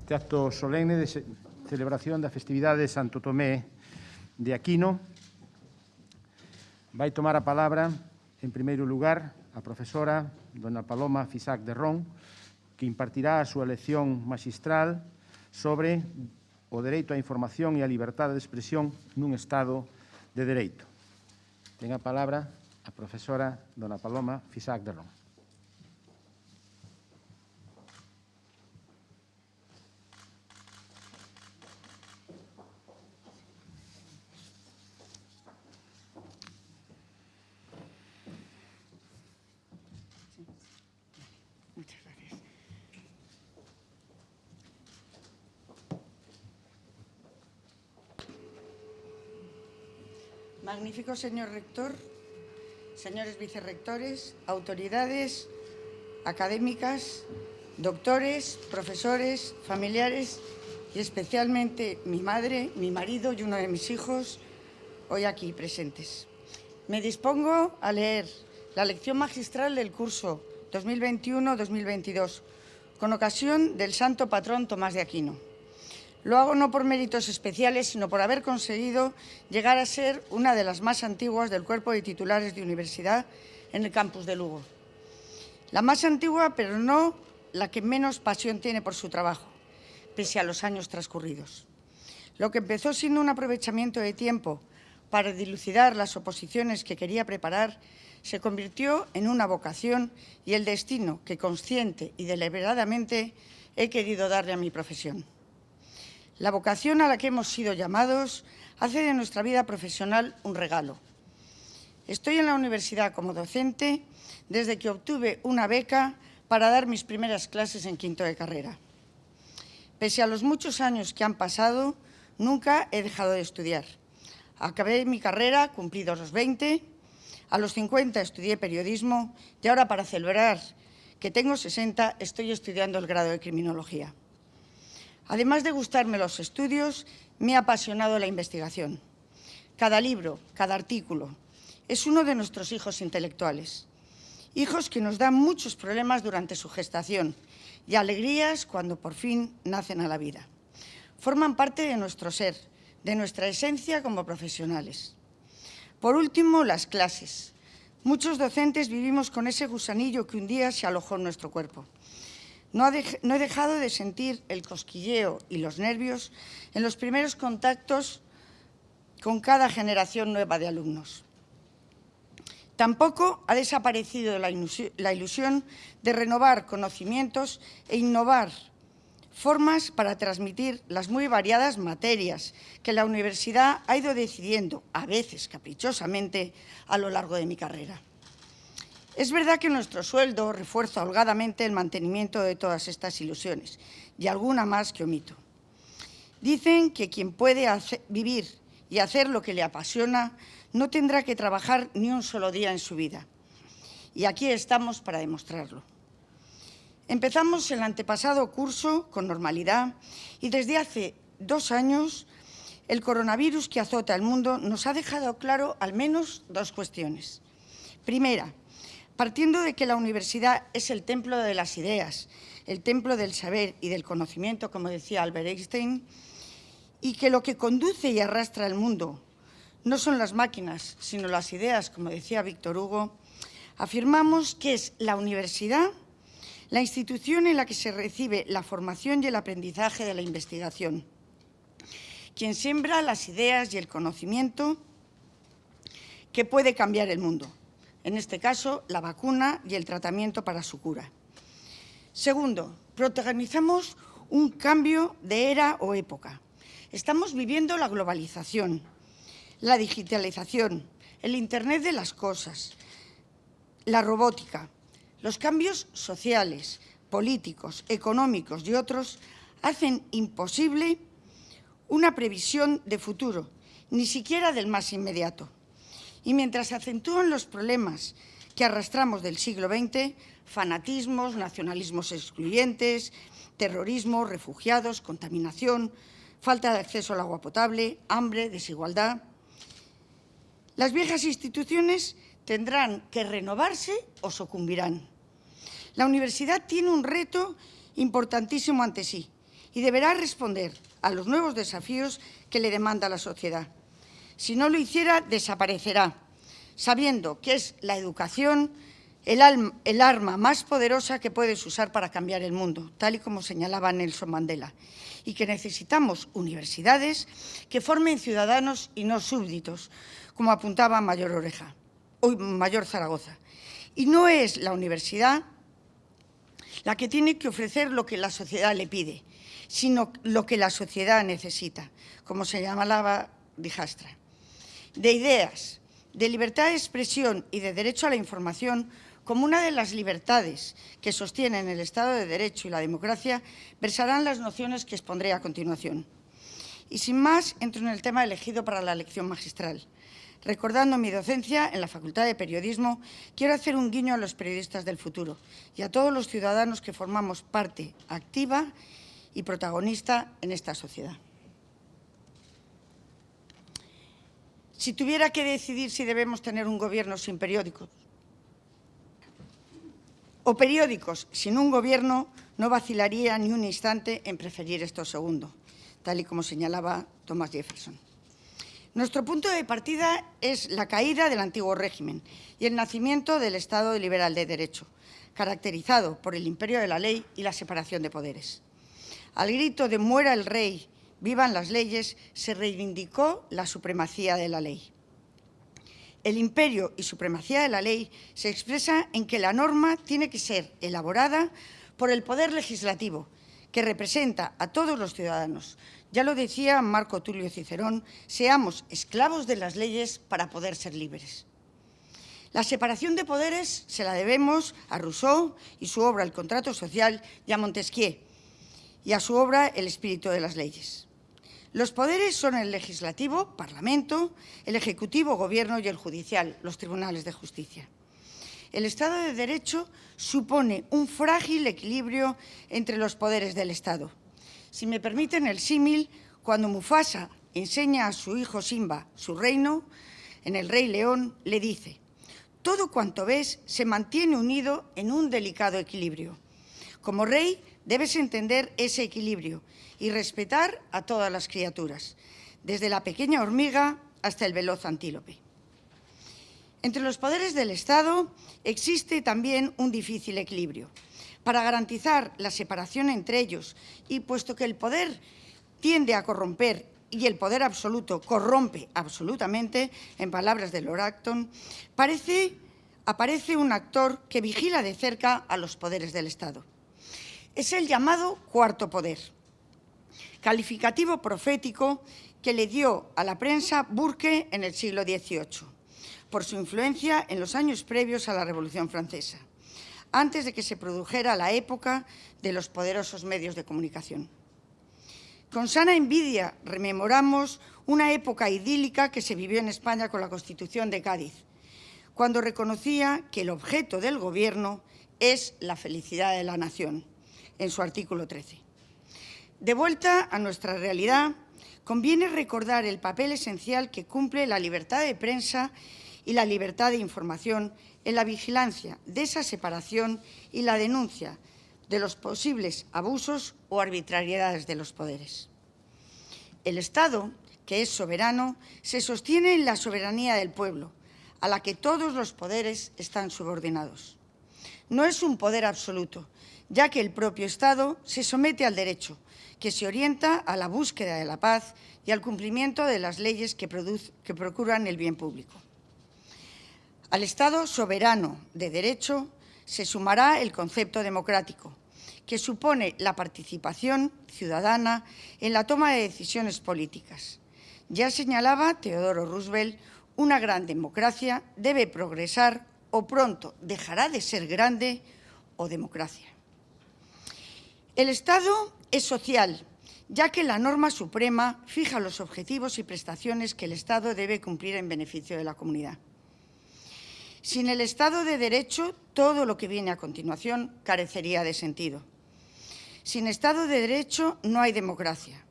este acto solemne de celebración da festividade de Santo Tomé de Aquino. Vai tomar a palabra, en primeiro lugar, a profesora dona Paloma Fisac de Ron, que impartirá a súa lección magistral sobre o dereito á información e a liberdade de expresión nun Estado de dereito. Ten a palabra a profesora dona Paloma Fisac de Ron. Magnífico señor rector, señores vicerrectores, autoridades académicas, doctores, profesores, familiares y especialmente mi madre, mi marido y uno de mis hijos, hoy aquí presentes. Me dispongo a leer la lección magistral del curso 2021-2022 con ocasión del santo patrón Tomás de Aquino. Lo hago no por méritos especiales, sino por haber conseguido llegar a ser una de las más antiguas del cuerpo de titulares de universidad en el campus de Lugo. La más antigua, pero no la que menos pasión tiene por su trabajo, pese a los años transcurridos. Lo que empezó siendo un aprovechamiento de tiempo para dilucidar las oposiciones que quería preparar, se convirtió en una vocación y el destino que consciente y deliberadamente he querido darle a mi profesión. La vocación a la que hemos sido llamados hace de nuestra vida profesional un regalo. Estoy en la universidad como docente desde que obtuve una beca para dar mis primeras clases en quinto de carrera. Pese a los muchos años que han pasado, nunca he dejado de estudiar. Acabé mi carrera, cumplidos los 20, a los 50 estudié periodismo y ahora, para celebrar que tengo 60, estoy estudiando el grado de criminología. Además de gustarme los estudios, me ha apasionado la investigación. Cada libro, cada artículo, es uno de nuestros hijos intelectuales. Hijos que nos dan muchos problemas durante su gestación y alegrías cuando por fin nacen a la vida. Forman parte de nuestro ser, de nuestra esencia como profesionales. Por último, las clases. Muchos docentes vivimos con ese gusanillo que un día se alojó en nuestro cuerpo. No he dejado de sentir el cosquilleo y los nervios en los primeros contactos con cada generación nueva de alumnos. Tampoco ha desaparecido la ilusión de renovar conocimientos e innovar formas para transmitir las muy variadas materias que la universidad ha ido decidiendo, a veces caprichosamente, a lo largo de mi carrera. Es verdad que nuestro sueldo refuerza holgadamente el mantenimiento de todas estas ilusiones y alguna más que omito. Dicen que quien puede vivir y hacer lo que le apasiona no tendrá que trabajar ni un solo día en su vida. Y aquí estamos para demostrarlo. Empezamos el antepasado curso con normalidad y desde hace 2 años el coronavirus que azota el mundo nos ha dejado claro al menos 2 cuestiones. Primera, partiendo de que la universidad es el templo de las ideas, el templo del saber y del conocimiento, como decía Albert Einstein, y que lo que conduce y arrastra el mundo no son las máquinas, sino las ideas, como decía Víctor Hugo, afirmamos que es la universidad la institución en la que se recibe la formación y el aprendizaje de la investigación, quien siembra las ideas y el conocimiento que puede cambiar el mundo. En este caso, la vacuna y el tratamiento para su cura. Segundo, protagonizamos un cambio de era o época. Estamos viviendo la globalización, la digitalización, el Internet de las cosas, la robótica. Los cambios sociales, políticos, económicos y otros hacen imposible una previsión de futuro, ni siquiera del más inmediato. Y mientras se acentúan los problemas que arrastramos del siglo XX, fanatismos, nacionalismos excluyentes, terrorismo, refugiados, contaminación, falta de acceso al agua potable, hambre, desigualdad. Las viejas instituciones tendrán que renovarse o sucumbirán. La universidad tiene un reto importantísimo ante sí y deberá responder a los nuevos desafíos que le demanda la sociedad. Si no lo hiciera, desaparecerá, sabiendo que es la educación el arma más poderosa que puedes usar para cambiar el mundo, tal y como señalaba Nelson Mandela, y que necesitamos universidades que formen ciudadanos y no súbditos, como apuntaba Mayor Zaragoza. Y no es la universidad la que tiene que ofrecer lo que la sociedad le pide, sino lo que la sociedad necesita, como señalaba Dijkstra. De ideas, de libertad de expresión y de derecho a la información, como una de las libertades que sostienen el Estado de Derecho y la democracia, versarán las nociones que expondré a continuación. Y sin más, entro en el tema elegido para la lección magistral. Recordando mi docencia en la Facultad de Periodismo, quiero hacer un guiño a los periodistas del futuro y a todos los ciudadanos que formamos parte activa y protagonista en esta sociedad. Si tuviera que decidir si debemos tener un gobierno sin periódicos o periódicos sin un gobierno, no vacilaría ni un instante en preferir esto segundo, tal y como señalaba Thomas Jefferson. Nuestro punto de partida es la caída del antiguo régimen y el nacimiento del Estado liberal de derecho, caracterizado por el imperio de la ley y la separación de poderes. Al grito de «muera el rey, vivan las leyes», se reivindicó la supremacía de la ley. El imperio y supremacía de la ley se expresa en que la norma tiene que ser elaborada por el poder legislativo, que representa a todos los ciudadanos. Ya lo decía Marco Tulio Cicerón, seamos esclavos de las leyes para poder ser libres. La separación de poderes se la debemos a Rousseau y su obra El contrato social, y a Montesquieu, y a su obra El espíritu de las leyes. Los poderes son el legislativo, Parlamento, el ejecutivo, Gobierno, y el judicial, los tribunales de justicia. El Estado de Derecho supone un frágil equilibrio entre los poderes del Estado. Si me permiten el símil, cuando Mufasa enseña a su hijo Simba su reino, en El Rey León le dice: «Todo cuanto ves se mantiene unido en un delicado equilibrio. Como rey debes entender ese equilibrio y respetar a todas las criaturas, desde la pequeña hormiga hasta el veloz antílope». Entre los poderes del Estado existe también un difícil equilibrio. Para garantizar la separación entre ellos, y puesto que el poder tiende a corromper y el poder absoluto corrompe absolutamente, en palabras de Lord Acton, aparece un actor que vigila de cerca a los poderes del Estado. Es el llamado cuarto poder, calificativo profético que le dio a la prensa Burke en el siglo XVIII, por su influencia en los años previos a la Revolución Francesa, antes de que se produjera la época de los poderosos medios de comunicación. Con sana envidia rememoramos una época idílica que se vivió en España con la Constitución de Cádiz, cuando reconocía que el objeto del Gobierno es la felicidad de la nación, en su artículo 13. De vuelta a nuestra realidad, conviene recordar el papel esencial que cumple la libertad de prensa y la libertad de información en la vigilancia de esa separación y la denuncia de los posibles abusos o arbitrariedades de los poderes. El Estado, que es soberano, se sostiene en la soberanía del pueblo, a la que todos los poderes están subordinados. No es un poder absoluto, ya que el propio Estado se somete al derecho, que se orienta a la búsqueda de la paz y al cumplimiento de las leyes que procuran el bien público. Al Estado soberano de derecho se sumará el concepto democrático, que supone la participación ciudadana en la toma de decisiones políticas. Ya señalaba Theodore Roosevelt, una gran democracia debe progresar o pronto dejará de ser grande o democracia. El Estado es social, ya que la norma suprema fija los objetivos y prestaciones que el Estado debe cumplir en beneficio de la comunidad. Sin el Estado de Derecho, todo lo que viene a continuación carecería de sentido. Sin Estado de Derecho no hay democracia,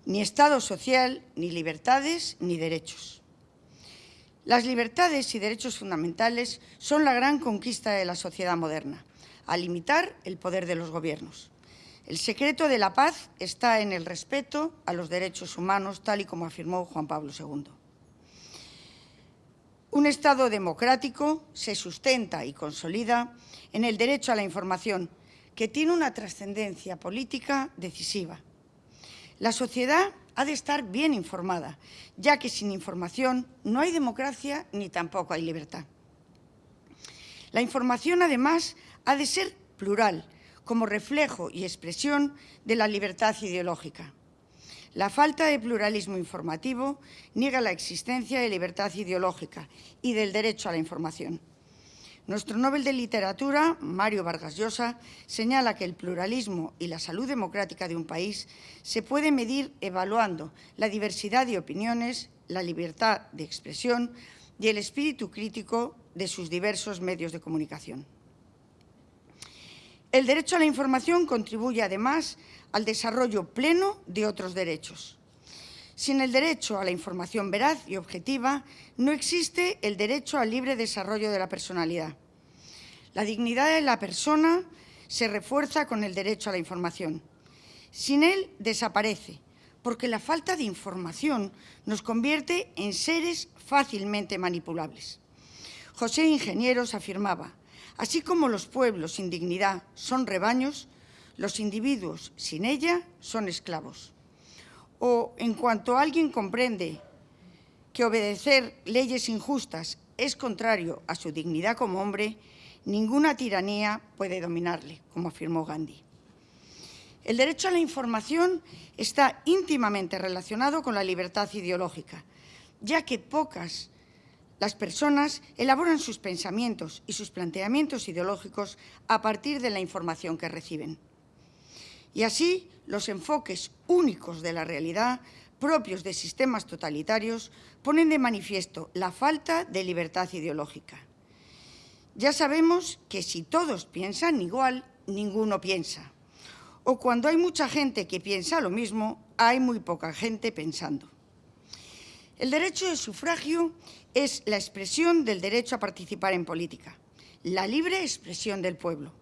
ni Estado social, ni libertades, ni derechos. Las libertades y derechos fundamentales son la gran conquista de la sociedad moderna, al limitar el poder de los gobiernos. El secreto de la paz está en el respeto a los derechos humanos, tal y como afirmó Juan Pablo II. Un Estado democrático se sustenta y consolida en el derecho a la información, que tiene una trascendencia política decisiva. La sociedad ha de estar bien informada, ya que sin información no hay democracia ni tampoco hay libertad. La información, además, ha de ser plural, como reflejo y expresión de la libertad ideológica. La falta de pluralismo informativo niega la existencia de libertad ideológica y del derecho a la información. Nuestro Nobel de Literatura, Mario Vargas Llosa, señala que el pluralismo y la salud democrática de un país se puede medir evaluando la diversidad de opiniones, la libertad de expresión y el espíritu crítico de sus diversos medios de comunicación. El derecho a la información contribuye, además, al desarrollo pleno de otros derechos. Sin el derecho a la información veraz y objetiva, no existe el derecho al libre desarrollo de la personalidad. La dignidad de la persona se refuerza con el derecho a la información. Sin él, desaparece, porque la falta de información nos convierte en seres fácilmente manipulables. José Ingenieros afirmaba: así como los pueblos sin dignidad son rebaños, los individuos sin ella son esclavos. O, en cuanto alguien comprende que obedecer leyes injustas es contrario a su dignidad como hombre, ninguna tiranía puede dominarle, como afirmó Gandhi. El derecho a la información está íntimamente relacionado con la libertad ideológica, ya que pocas las personas elaboran sus pensamientos y sus planteamientos ideológicos a partir de la información que reciben. Y así, los enfoques únicos de la realidad, propios de sistemas totalitarios, ponen de manifiesto la falta de libertad ideológica. Ya sabemos que si todos piensan igual, ninguno piensa. O cuando hay mucha gente que piensa lo mismo, hay muy poca gente pensando. El derecho de sufragio es la expresión del derecho a participar en política, la libre expresión del pueblo,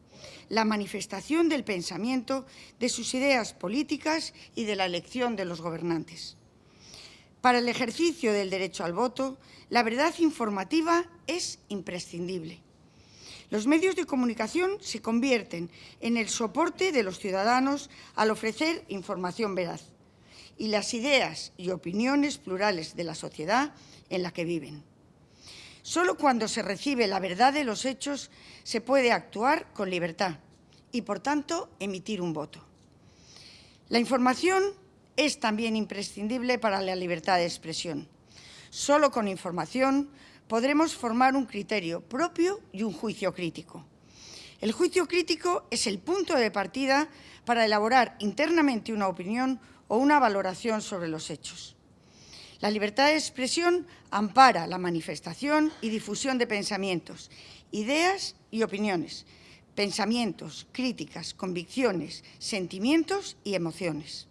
la manifestación del pensamiento, de sus ideas políticas y de la elección de los gobernantes. Para el ejercicio del derecho al voto, la verdad informativa es imprescindible. Los medios de comunicación se convierten en el soporte de los ciudadanos al ofrecer información veraz y las ideas y opiniones plurales de la sociedad en la que viven. Solo cuando se recibe la verdad de los hechos se puede actuar con libertad y, por tanto, emitir un voto. La información es también imprescindible para la libertad de expresión. Solo con información podremos formar un criterio propio y un juicio crítico. El juicio crítico es el punto de partida para elaborar internamente una opinión o una valoración sobre los hechos. La libertad de expresión ampara la manifestación y difusión de pensamientos, ideas y opiniones, pensamientos, críticas, convicciones, sentimientos y emociones.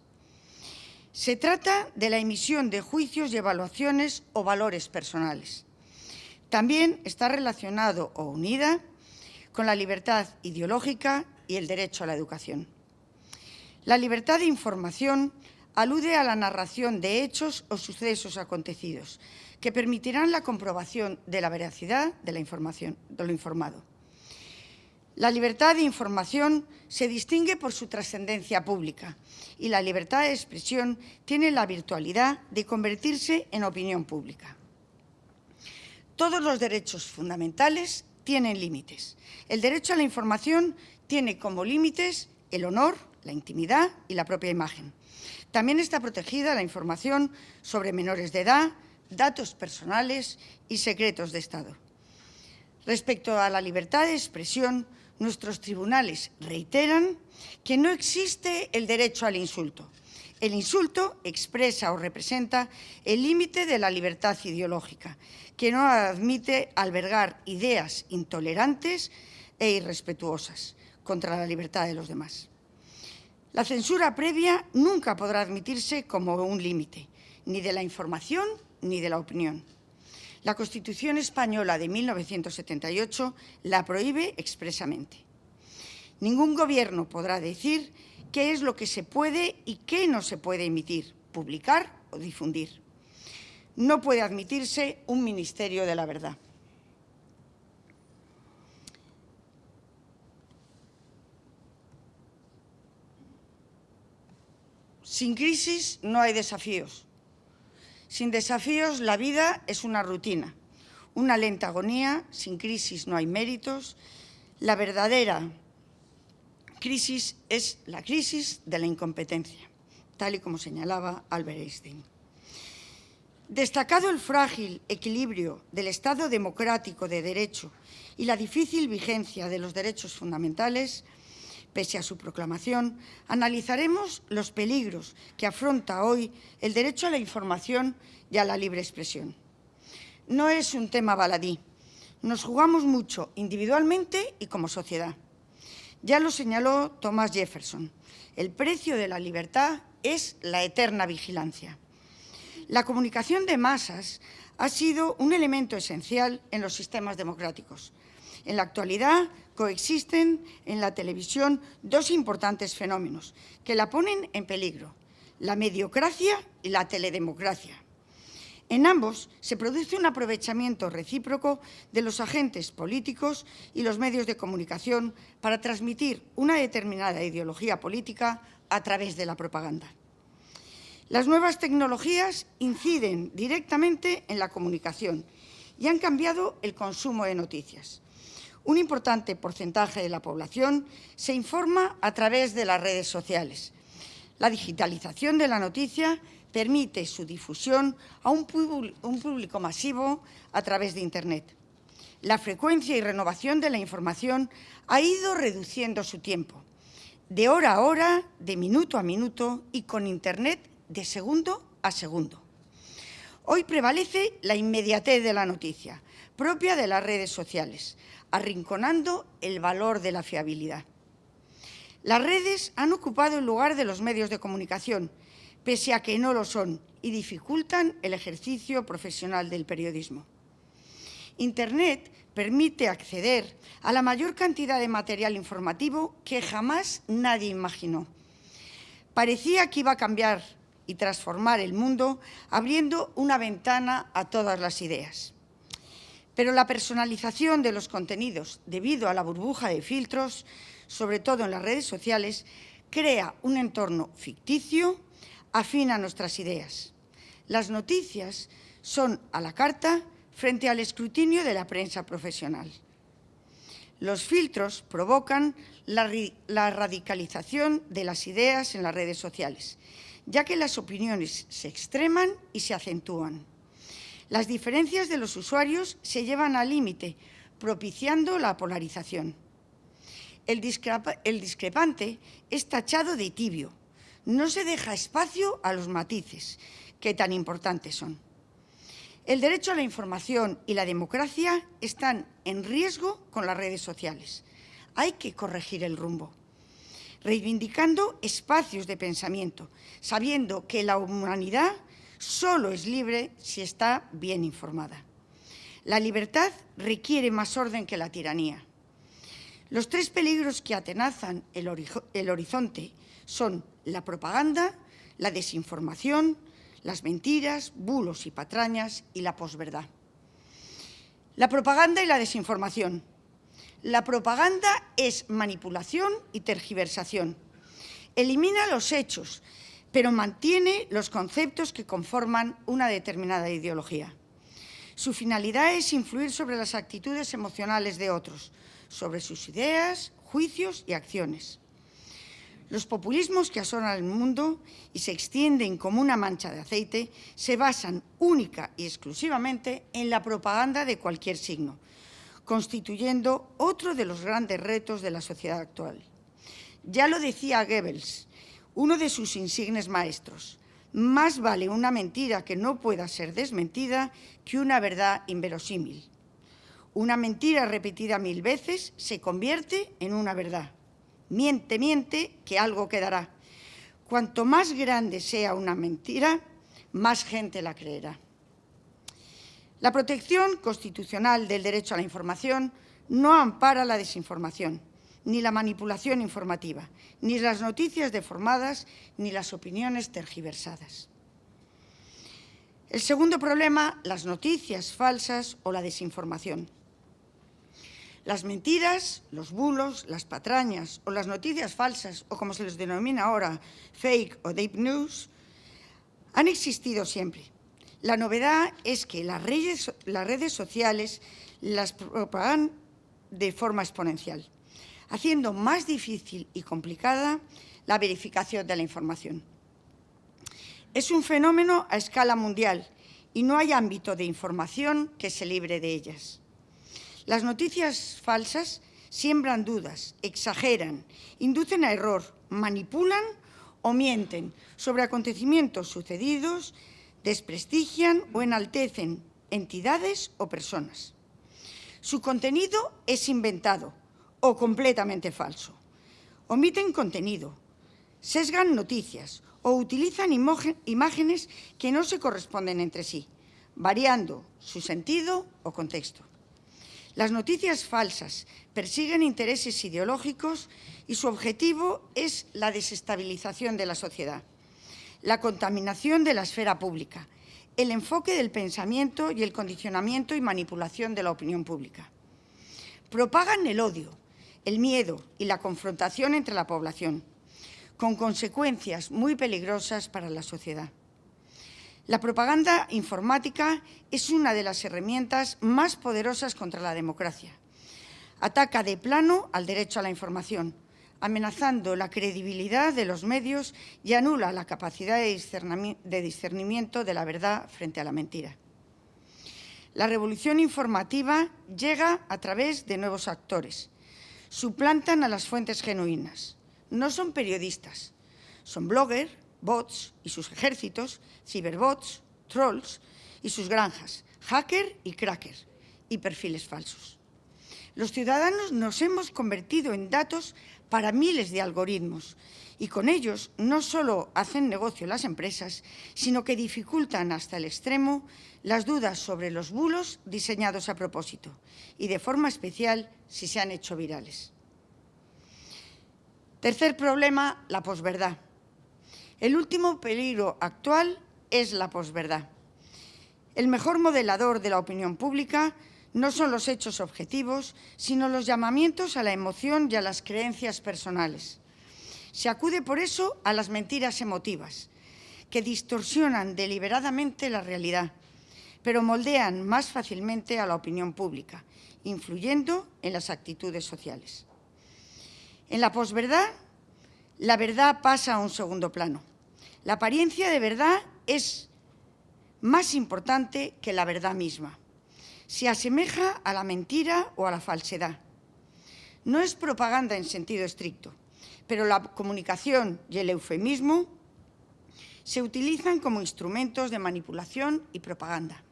Se trata de la emisión de juicios y evaluaciones o valores personales. También está relacionado o unida con la libertad ideológica y el derecho a la educación. La libertad de información alude a la narración de hechos o sucesos acontecidos que permitirán la comprobación de la veracidad de la información, de lo informado. La libertad de información se distingue por su trascendencia pública y la libertad de expresión tiene la virtualidad de convertirse en opinión pública. Todos los derechos fundamentales tienen límites. El derecho a la información tiene como límites el honor, la intimidad y la propia imagen. También está protegida la información sobre menores de edad, datos personales y secretos de Estado. Respecto a la libertad de expresión, nuestros tribunales reiteran que no existe el derecho al insulto. El insulto expresa o representa el límite de la libertad ideológica, que no admite albergar ideas intolerantes e irrespetuosas contra la libertad de los demás. La censura previa nunca podrá admitirse como un límite, ni de la información ni de la opinión. La Constitución española de 1978 la prohíbe expresamente. Ningún gobierno podrá decir qué es lo que se puede y qué no se puede emitir, publicar o difundir. No puede admitirse un ministerio de la verdad. Sin crisis no hay desafíos. Sin desafíos la vida es una rutina, una lenta agonía. Sin crisis no hay méritos. La verdadera crisis es la crisis de la incompetencia, tal y como señalaba Albert Einstein. Destacado el frágil equilibrio del Estado democrático de derecho y la difícil vigencia de los derechos fundamentales, pese a su proclamación, analizaremos los peligros que afronta hoy el derecho a la información y a la libre expresión. No es un tema baladí. Nos jugamos mucho individualmente y como sociedad. Ya lo señaló Thomas Jefferson. El precio de la libertad es la eterna vigilancia. La comunicación de masas ha sido un elemento esencial en los sistemas democráticos. En la actualidad coexisten en la televisión dos importantes fenómenos que la ponen en peligro: la mediocracia y la teledemocracia. En ambos se produce un aprovechamiento recíproco de los agentes políticos y los medios de comunicación para transmitir una determinada ideología política a través de la propaganda. Las nuevas tecnologías inciden directamente en la comunicación y han cambiado el consumo de noticias. Un importante porcentaje de la población se informa a través de las redes sociales. La digitalización de la noticia permite su difusión a un público masivo a través de Internet. La frecuencia y renovación de la información ha ido reduciendo su tiempo, de hora a hora, de minuto a minuto y con Internet de segundo a segundo. Hoy prevalece la inmediatez de la noticia, propia de las redes sociales, arrinconando el valor de la fiabilidad. Las redes han ocupado el lugar de los medios de comunicación, pese a que no lo son, y dificultan el ejercicio profesional del periodismo. Internet permite acceder a la mayor cantidad de material informativo que jamás nadie imaginó. Parecía que iba a cambiar y transformar el mundo, abriendo una ventana a todas las ideas. Pero la personalización de los contenidos, debido a la burbuja de filtros, sobre todo en las redes sociales, crea un entorno ficticio afín a nuestras ideas. Las noticias son a la carta frente al escrutinio de la prensa profesional. Los filtros provocan la radicalización de las ideas en las redes sociales, ya que las opiniones se extreman y se acentúan. Las diferencias de los usuarios se llevan al límite, propiciando la polarización. El discrepante es tachado de tibio. No se deja espacio a los matices, que tan importantes son. El derecho a la información y la democracia están en riesgo con las redes sociales. Hay que corregir el rumbo, reivindicando espacios de pensamiento, sabiendo que la humanidad solo es libre si está bien informada. La libertad requiere más orden que la tiranía. Los tres peligros que atenazan el horizonte son la propaganda, la desinformación, las mentiras, bulos y patrañas y la posverdad. La propaganda y la desinformación. La propaganda es manipulación y tergiversación. Elimina los hechos, pero mantiene los conceptos que conforman una determinada ideología. Su finalidad es influir sobre las actitudes emocionales de otros, sobre sus ideas, juicios y acciones. Los populismos que asolan el mundo y se extienden como una mancha de aceite se basan única y exclusivamente en la propaganda de cualquier signo, constituyendo otro de los grandes retos de la sociedad actual. Ya lo decía Goebbels, uno de sus insignes maestros: más vale una mentira que no pueda ser desmentida que una verdad inverosímil. Una mentira repetida 1000 veces se convierte en una verdad. Miente, miente, que algo quedará. Cuanto más grande sea una mentira, más gente la creerá. La protección constitucional del derecho a la información no ampara la desinformación, ni la manipulación informativa, ni las noticias deformadas, ni las opiniones tergiversadas. El segundo problema, las noticias falsas o la desinformación. Las mentiras, los bulos, las patrañas o las noticias falsas, o como se les denomina ahora, fake o deep news, han existido siempre. La novedad es que las redes sociales las propagan de forma exponencial, haciendo más difícil y complicada la verificación de la información. Es un fenómeno a escala mundial y no hay ámbito de información que se libre de ellas. Las noticias falsas siembran dudas, exageran, inducen a error, manipulan o mienten sobre acontecimientos sucedidos, desprestigian o enaltecen entidades o personas. Su contenido es inventado o completamente falso. Omiten contenido, sesgan noticias o utilizan imágenes que no se corresponden entre sí, variando su sentido o contexto. Las noticias falsas persiguen intereses ideológicos y su objetivo es la desestabilización de la sociedad, la contaminación de la esfera pública, el enfoque del pensamiento y el condicionamiento y manipulación de la opinión pública. Propagan el odio, el miedo y la confrontación entre la población, con consecuencias muy peligrosas para la sociedad. La propaganda informática es una de las herramientas más poderosas contra la democracia. Ataca de plano al derecho a la información, amenazando la credibilidad de los medios y anula la capacidad de discernimiento de la verdad frente a la mentira. La revolución informativa llega a través de nuevos actores. Suplantan a las fuentes genuinas. No son periodistas, son bloggers, bots y sus ejércitos, ciberbots, trolls y sus granjas, hacker y cracker y perfiles falsos. Los ciudadanos nos hemos convertido en datos para miles de algoritmos y con ellos no solo hacen negocio las empresas, sino que dificultan hasta el extremo las dudas sobre los bulos diseñados a propósito y de forma especial si se han hecho virales. Tercer problema, la posverdad. El último peligro actual es la posverdad. El mejor modelador de la opinión pública no son los hechos objetivos, sino los llamamientos a la emoción y a las creencias personales. Se acude por eso a las mentiras emotivas, que distorsionan deliberadamente la realidad, pero moldean más fácilmente a la opinión pública, influyendo en las actitudes sociales. En la posverdad, la verdad pasa a un segundo plano. La apariencia de verdad es más importante que la verdad misma. Se asemeja a la mentira o a la falsedad. No es propaganda en sentido estricto, pero la comunicación y el eufemismo se utilizan como instrumentos de manipulación y propaganda.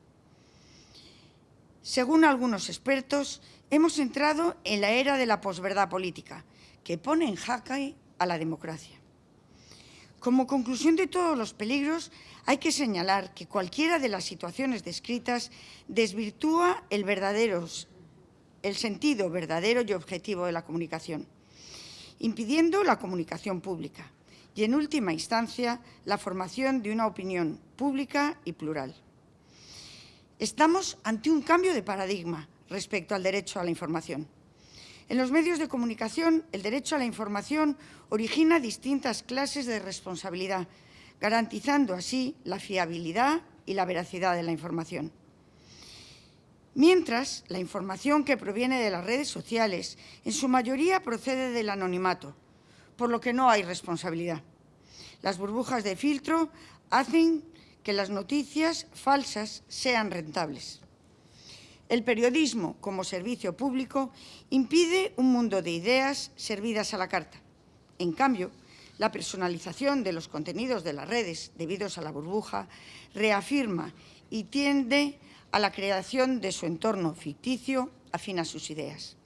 Según algunos expertos, hemos entrado en la era de la posverdad política, que pone en jaque a la democracia. Como conclusión de todos los peligros, hay que señalar que cualquiera de las situaciones descritas desvirtúa el sentido verdadero y objetivo de la comunicación, impidiendo la comunicación pública y, en última instancia, la formación de una opinión pública y plural. Estamos ante un cambio de paradigma respecto al derecho a la información. En los medios de comunicación, el derecho a la información origina distintas clases de responsabilidad, garantizando así la fiabilidad y la veracidad de la información. Mientras, la información que proviene de las redes sociales, en su mayoría procede del anonimato, por lo que no hay responsabilidad. Las burbujas de filtro hacen que las noticias falsas sean rentables. El periodismo, como servicio público, impide un mundo de ideas servidas a la carta. En cambio, la personalización de los contenidos de las redes, debidos a la burbuja, reafirma y tiende a la creación de su entorno ficticio afín a sus ideas.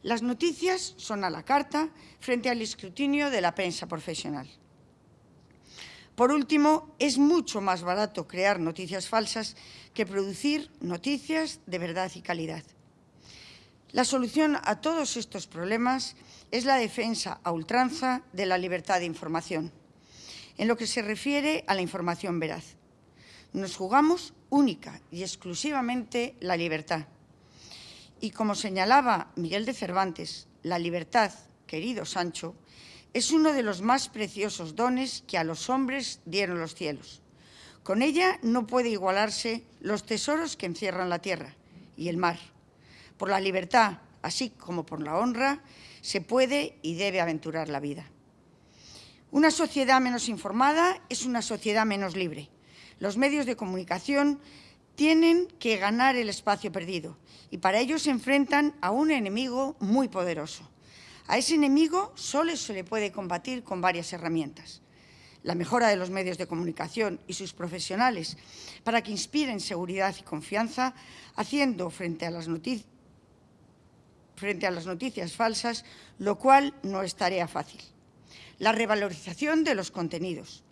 Las noticias son a la carta frente al escrutinio de la prensa profesional. Por último, es mucho más barato crear noticias falsas que producir noticias de verdad y calidad. La solución a todos estos problemas es la defensa a ultranza de la libertad de información, en lo que se refiere a la información veraz. Nos jugamos única y exclusivamente la libertad. Y como señalaba Miguel de Cervantes, la libertad, querido Sancho, es uno de los más preciosos dones que a los hombres dieron los cielos. Con ella no puede igualarse los tesoros que encierran la tierra y el mar. Por la libertad, así como por la honra, se puede y debe aventurar la vida. Una sociedad menos informada es una sociedad menos libre. Los medios de comunicación tienen que ganar el espacio perdido y para ello se enfrentan a un enemigo muy poderoso. A ese enemigo solo se le puede combatir con varias herramientas. La mejora de los medios de comunicación y sus profesionales para que inspiren seguridad y confianza, haciendo frente a las noticias falsas, lo cual no es tarea fácil. La revalorización de los contenidos,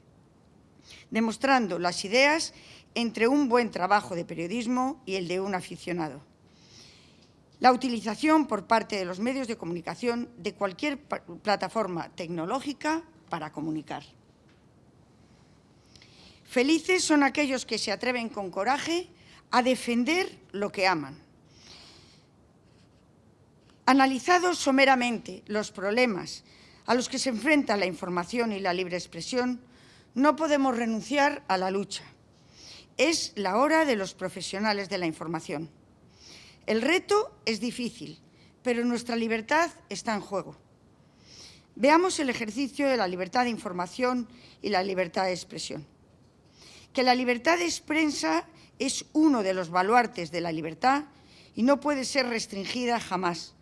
demostrando las ideas entre un buen trabajo de periodismo y el de un aficionado. La utilización por parte de los medios de comunicación de cualquier plataforma tecnológica para comunicar. Felices son aquellos que se atreven con coraje a defender lo que aman. Analizados someramente los problemas a los que se enfrenta la información y la libre expresión, no podemos renunciar a la lucha. Es la hora de los profesionales de la información. El reto es difícil, pero nuestra libertad está en juego. Veamos el ejercicio de la libertad de información y la libertad de expresión. Que la libertad de prensa es uno de los baluartes de la libertad y no puede ser restringida jamás,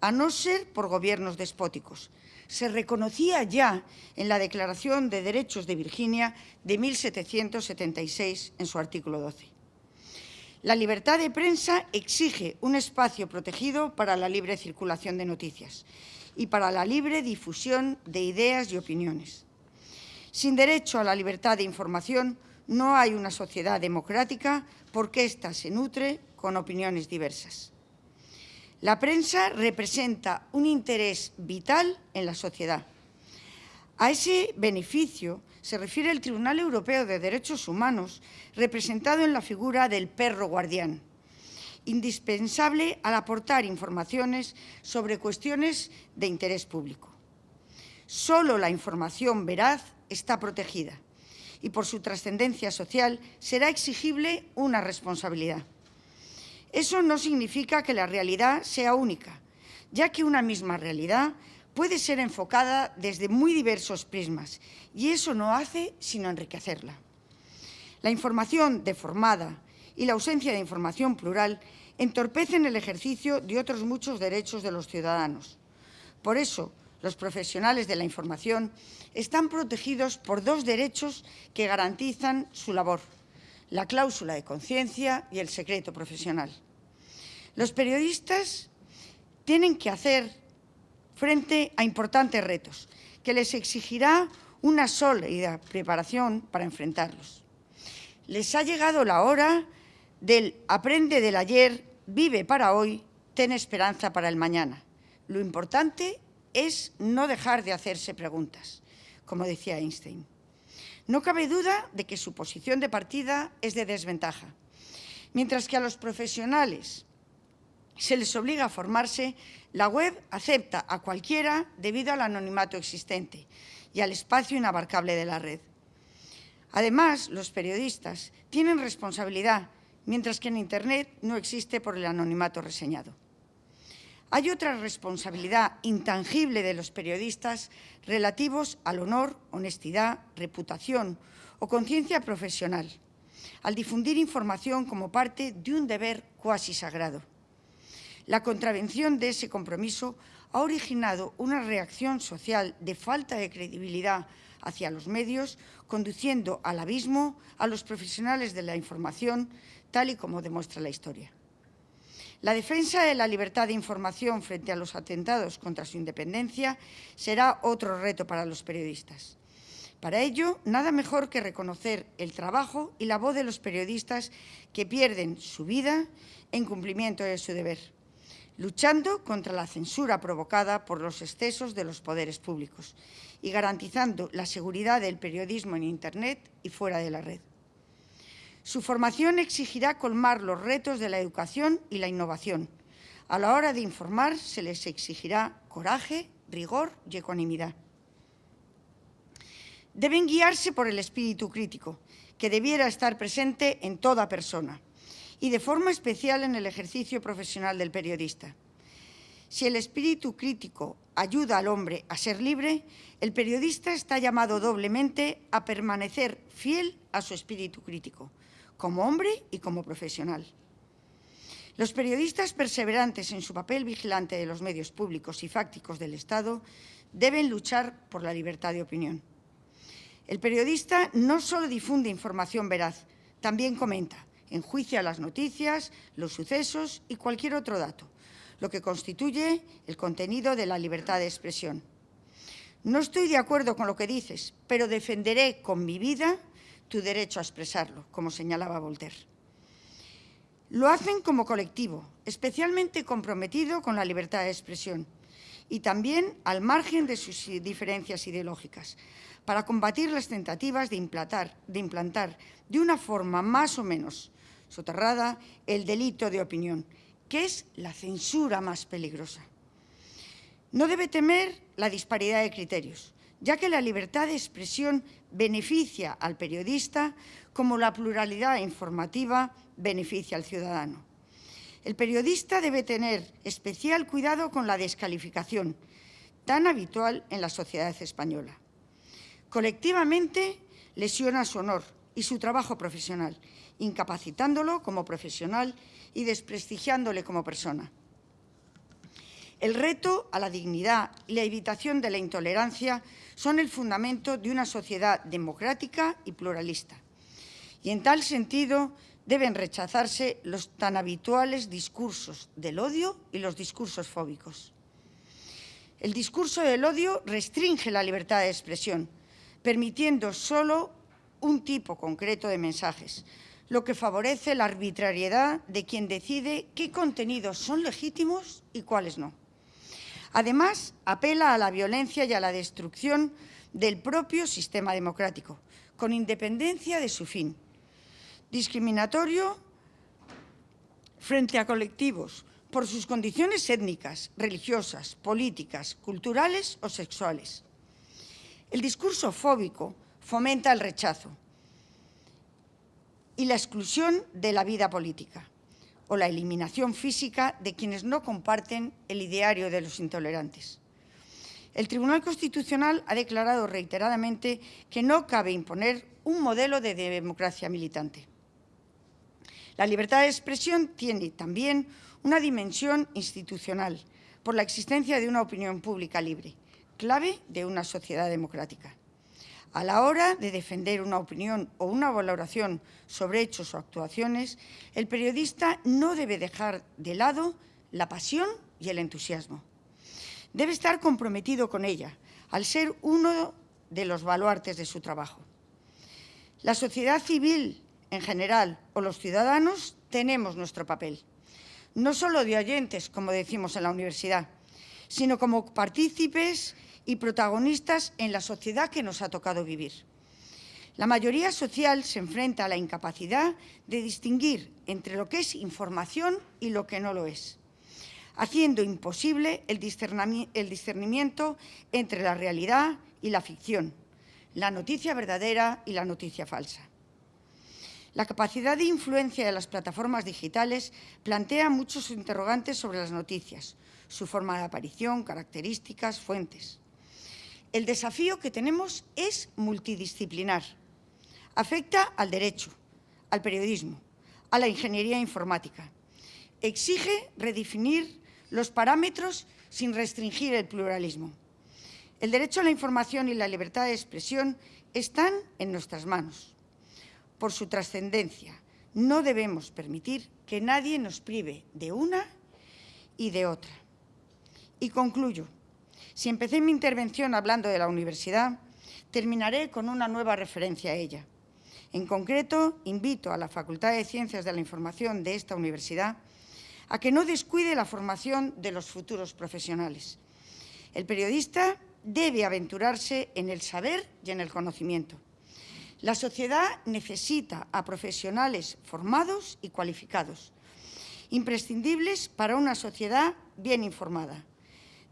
a no ser por gobiernos despóticos. Se reconocía ya en la Declaración de Derechos de Virginia de 1776 en su artículo 12. La libertad de prensa exige un espacio protegido para la libre circulación de noticias y para la libre difusión de ideas y opiniones. Sin derecho a la libertad de información no hay una sociedad democrática porque ésta se nutre con opiniones diversas. La prensa representa un interés vital en la sociedad. A ese beneficio se refiere el Tribunal Europeo de Derechos Humanos, representado en la figura del perro guardián, indispensable al aportar informaciones sobre cuestiones de interés público. Solo la información veraz está protegida y por su trascendencia social será exigible una responsabilidad. Eso no significa que la realidad sea única, ya que una misma realidad puede ser enfocada desde muy diversos prismas y eso no hace sino enriquecerla. La información deformada y la ausencia de información plural entorpecen el ejercicio de otros muchos derechos de los ciudadanos. Por eso, los profesionales de la información están protegidos por dos derechos que garantizan su labor: la cláusula de conciencia y el secreto profesional. Los periodistas tienen que hacer frente a importantes retos que les exigirá una sólida preparación para enfrentarlos. Les ha llegado la hora del aprende del ayer, vive para hoy, ten esperanza para el mañana. Lo importante es no dejar de hacerse preguntas, como decía Einstein. No cabe duda de que su posición de partida es de desventaja. Mientras que a los profesionales se les obliga a formarse, la web acepta a cualquiera debido al anonimato existente y al espacio inabarcable de la red. Además, los periodistas tienen responsabilidad, mientras que en Internet no existe por el anonimato reseñado. Hay otra responsabilidad intangible de los periodistas relativos al honor, honestidad, reputación o conciencia profesional, al difundir información como parte de un deber cuasi sagrado. La contravención de ese compromiso ha originado una reacción social de falta de credibilidad hacia los medios, conduciendo al abismo a los profesionales de la información, tal y como demuestra la historia. La defensa de la libertad de información frente a los atentados contra su independencia será otro reto para los periodistas. Para ello, nada mejor que reconocer el trabajo y la voz de los periodistas que pierden su vida en cumplimiento de su deber. luchando contra la censura provocada por los excesos de los poderes públicos y garantizando la seguridad del periodismo en Internet y fuera de la red. Su formación exigirá colmar los retos de la educación y la innovación. A la hora de informar se les exigirá coraje, rigor y ecuanimidad. Deben guiarse por el espíritu crítico, que debiera estar presente en toda persona y de forma especial en el ejercicio profesional del periodista. Si el espíritu crítico ayuda al hombre a ser libre, el periodista está llamado doblemente a permanecer fiel a su espíritu crítico, como hombre y como profesional. Los periodistas perseverantes en su papel vigilante de los medios públicos y fácticos del Estado deben luchar por la libertad de opinión. El periodista no solo difunde información veraz, también comenta, enjuicia las noticias, los sucesos y cualquier otro dato, lo que constituye el contenido de la libertad de expresión. No estoy de acuerdo con lo que dices, pero defenderé con mi vida tu derecho a expresarlo, como señalaba Voltaire. Lo hacen como colectivo, especialmente comprometido con la libertad de expresión y también al margen de sus diferencias ideológicas, para combatir las tentativas de implantar de una forma más o menos soterrada el delito de opinión, que es la censura más peligrosa. No debe temer la disparidad de criterios, ya que la libertad de expresión beneficia al periodista como la pluralidad informativa beneficia al ciudadano. El periodista debe tener especial cuidado con la descalificación, tan habitual en la sociedad española. Colectivamente lesiona su honor y su trabajo profesional, incapacitándolo como profesional y desprestigiándole como persona. El reto a la dignidad y la evitación de la intolerancia son el fundamento de una sociedad democrática y pluralista. Y en tal sentido deben rechazarse los tan habituales discursos del odio y los discursos fóbicos. El discurso del odio restringe la libertad de expresión, permitiendo solo un tipo concreto de mensajes, lo que favorece la arbitrariedad de quien decide qué contenidos son legítimos y cuáles no. Además, apela a la violencia y a la destrucción del propio sistema democrático, con independencia de su fin. Discriminatorio frente a colectivos por sus condiciones étnicas, religiosas, políticas, culturales o sexuales. El discurso fóbico fomenta el rechazo y la exclusión de la vida política o la eliminación física de quienes no comparten el ideario de los intolerantes. El Tribunal Constitucional ha declarado reiteradamente que no cabe imponer un modelo de democracia militante. La libertad de expresión tiene también una dimensión institucional por la existencia de una opinión pública libre, clave de una sociedad democrática. A la hora de defender una opinión o una valoración sobre hechos o actuaciones, el periodista no debe dejar de lado la pasión y el entusiasmo. Debe estar comprometido con ella, al ser uno de los baluartes de su trabajo. La sociedad civil en general o los ciudadanos tenemos nuestro papel, no solo de oyentes, como decimos en la universidad, sino como partícipes y protagonistas en la sociedad que nos ha tocado vivir. La mayoría social se enfrenta a la incapacidad de distinguir entre lo que es información y lo que no lo es, haciendo imposible el discernimiento entre la realidad y la ficción, la noticia verdadera y la noticia falsa. La capacidad de influencia de las plataformas digitales plantea muchos interrogantes sobre las noticias, su forma de aparición, características, fuentes. El desafío que tenemos es multidisciplinar. Afecta al derecho, al periodismo, a la ingeniería informática. Exige redefinir los parámetros sin restringir el pluralismo. El derecho a la información y la libertad de expresión están en nuestras manos. Por su trascendencia, no debemos permitir que nadie nos prive de una y de otra. Y concluyo. Si empecé mi intervención hablando de la universidad, terminaré con una nueva referencia a ella. En concreto, invito a la Facultad de Ciencias de la Información de esta universidad a que no descuide la formación de los futuros profesionales. El periodista debe aventurarse en el saber y en el conocimiento. La sociedad necesita a profesionales formados y cualificados, imprescindibles para una sociedad bien informada.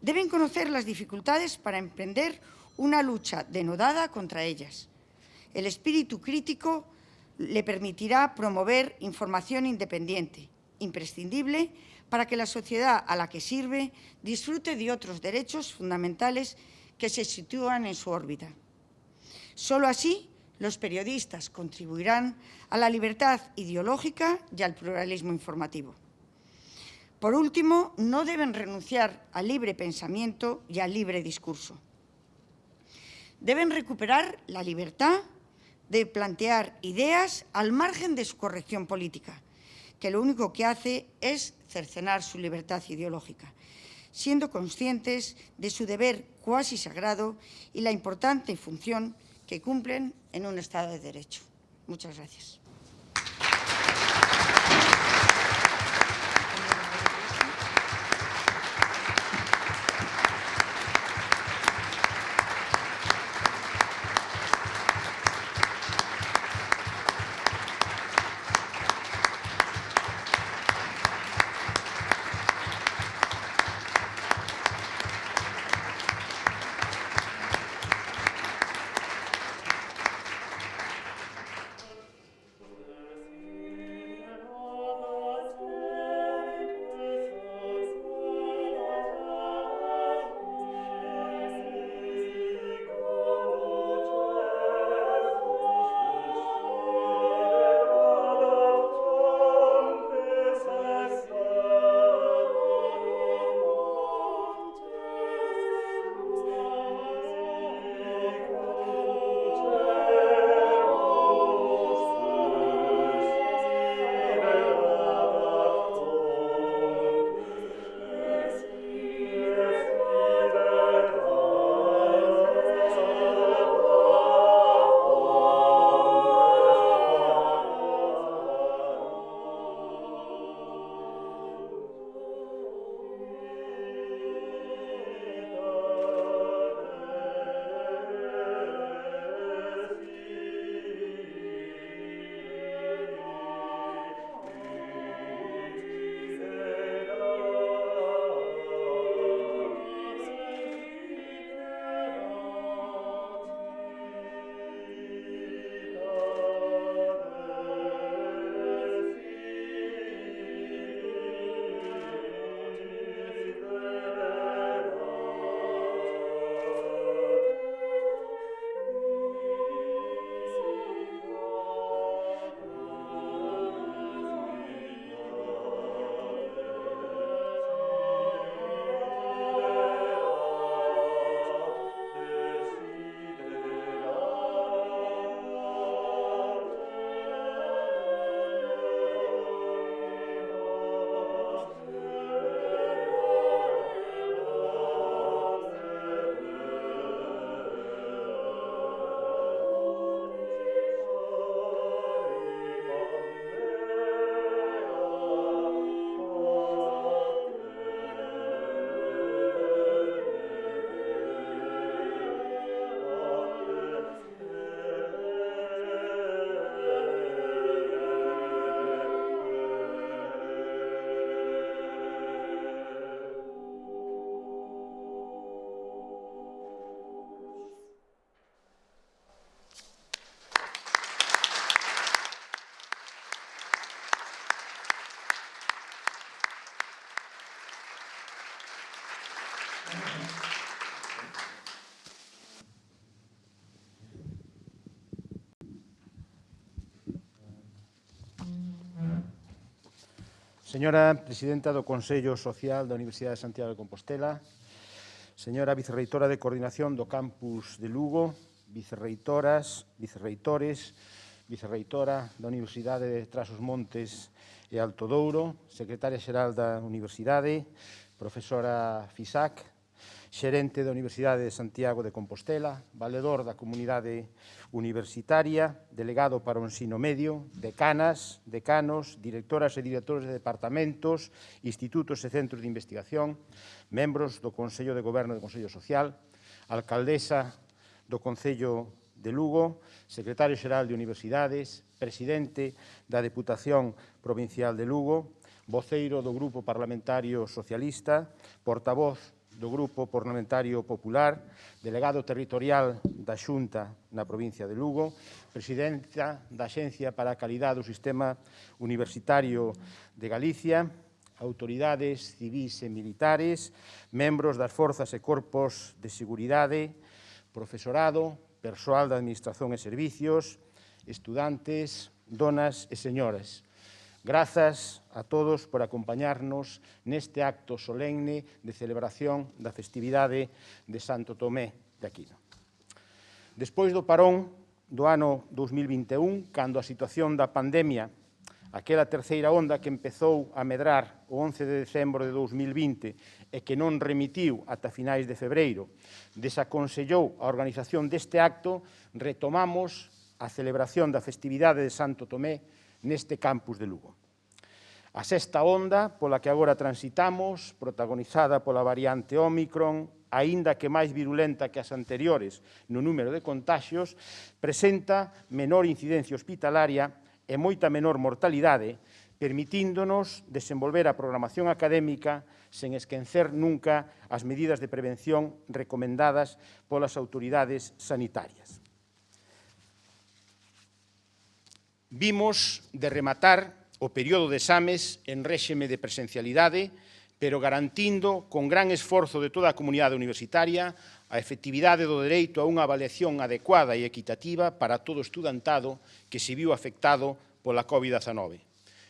Deben conocer las dificultades para emprender una lucha denodada contra ellas. El espíritu crítico le permitirá promover información independiente, imprescindible para que la sociedad a la que sirve disfrute de otros derechos fundamentales que se sitúan en su órbita. Solo así los periodistas contribuirán a la libertad ideológica y al pluralismo informativo. Por último, no deben renunciar al libre pensamiento y al libre discurso. Deben recuperar la libertad de plantear ideas al margen de su corrección política, que lo único que hace es cercenar su libertad ideológica, siendo conscientes de su deber cuasi sagrado y la importante función que cumplen en un Estado de Derecho. Muchas gracias. Señora Presidenta do Consello Social da Universidade de Santiago de Compostela, señora Vicerreitora de Coordinación do Campus de Lugo, vicerreitoras, vicerreitores, vicerreitora da Universidade de Trás-os-Montes e Alto Douro, secretaria xeral da Universidade, profesora Fisac, xerente da Universidade de Santiago de Compostela, valedor da comunidade universitaria, delegado para o ensino medio, decanas, decanos, directoras e directores de departamentos, institutos e centros de investigación, membros do Consello de Goberno e do Consello Social, alcaldesa do Concello de Lugo, secretario xeral de Universidades, presidente da Deputación Provincial de Lugo, voceiro do Grupo Parlamentario Socialista, portavoz do Grupo Parlamentario Popular, delegado territorial da Xunta na provincia de Lugo, presidenta da Axencia para a Calidade do Sistema Universitario de Galicia, autoridades civís e militares, membros das forzas e corpos de seguridade, profesorado, persoal da Administración e Servicios, estudantes, donas e señoras. Grazas a todos por acompañarnos neste acto solemne de celebración da festividade de Santo Tomé de Aquino. Despois do parón do ano 2021, cando a situación da pandemia, aquela terceira onda que empezou a medrar o 11 de decembro de 2020 e que non remitiu ata finais de febreiro, desaconsellou a organización deste acto, retomamos a celebración da festividade de Santo Tomé neste campus de Lugo. A sexta onda, pola que agora transitamos, protagonizada pola variante Ómicron, aínda que máis virulenta que as anteriores no número de contaxios, presenta menor incidencia hospitalaria e moita menor mortalidade, permitíndonos desenvolver a programación académica sen esquecer nunca as medidas de prevención recomendadas polas autoridades sanitarias. Vimos de rematar o período de exames en réxime de presencialidade, pero garantindo con gran esforzo de toda a comunidade universitaria a efectividade do dereito a unha avaliación adecuada e equitativa para todo o estudantado que se viu afectado pola COVID-19.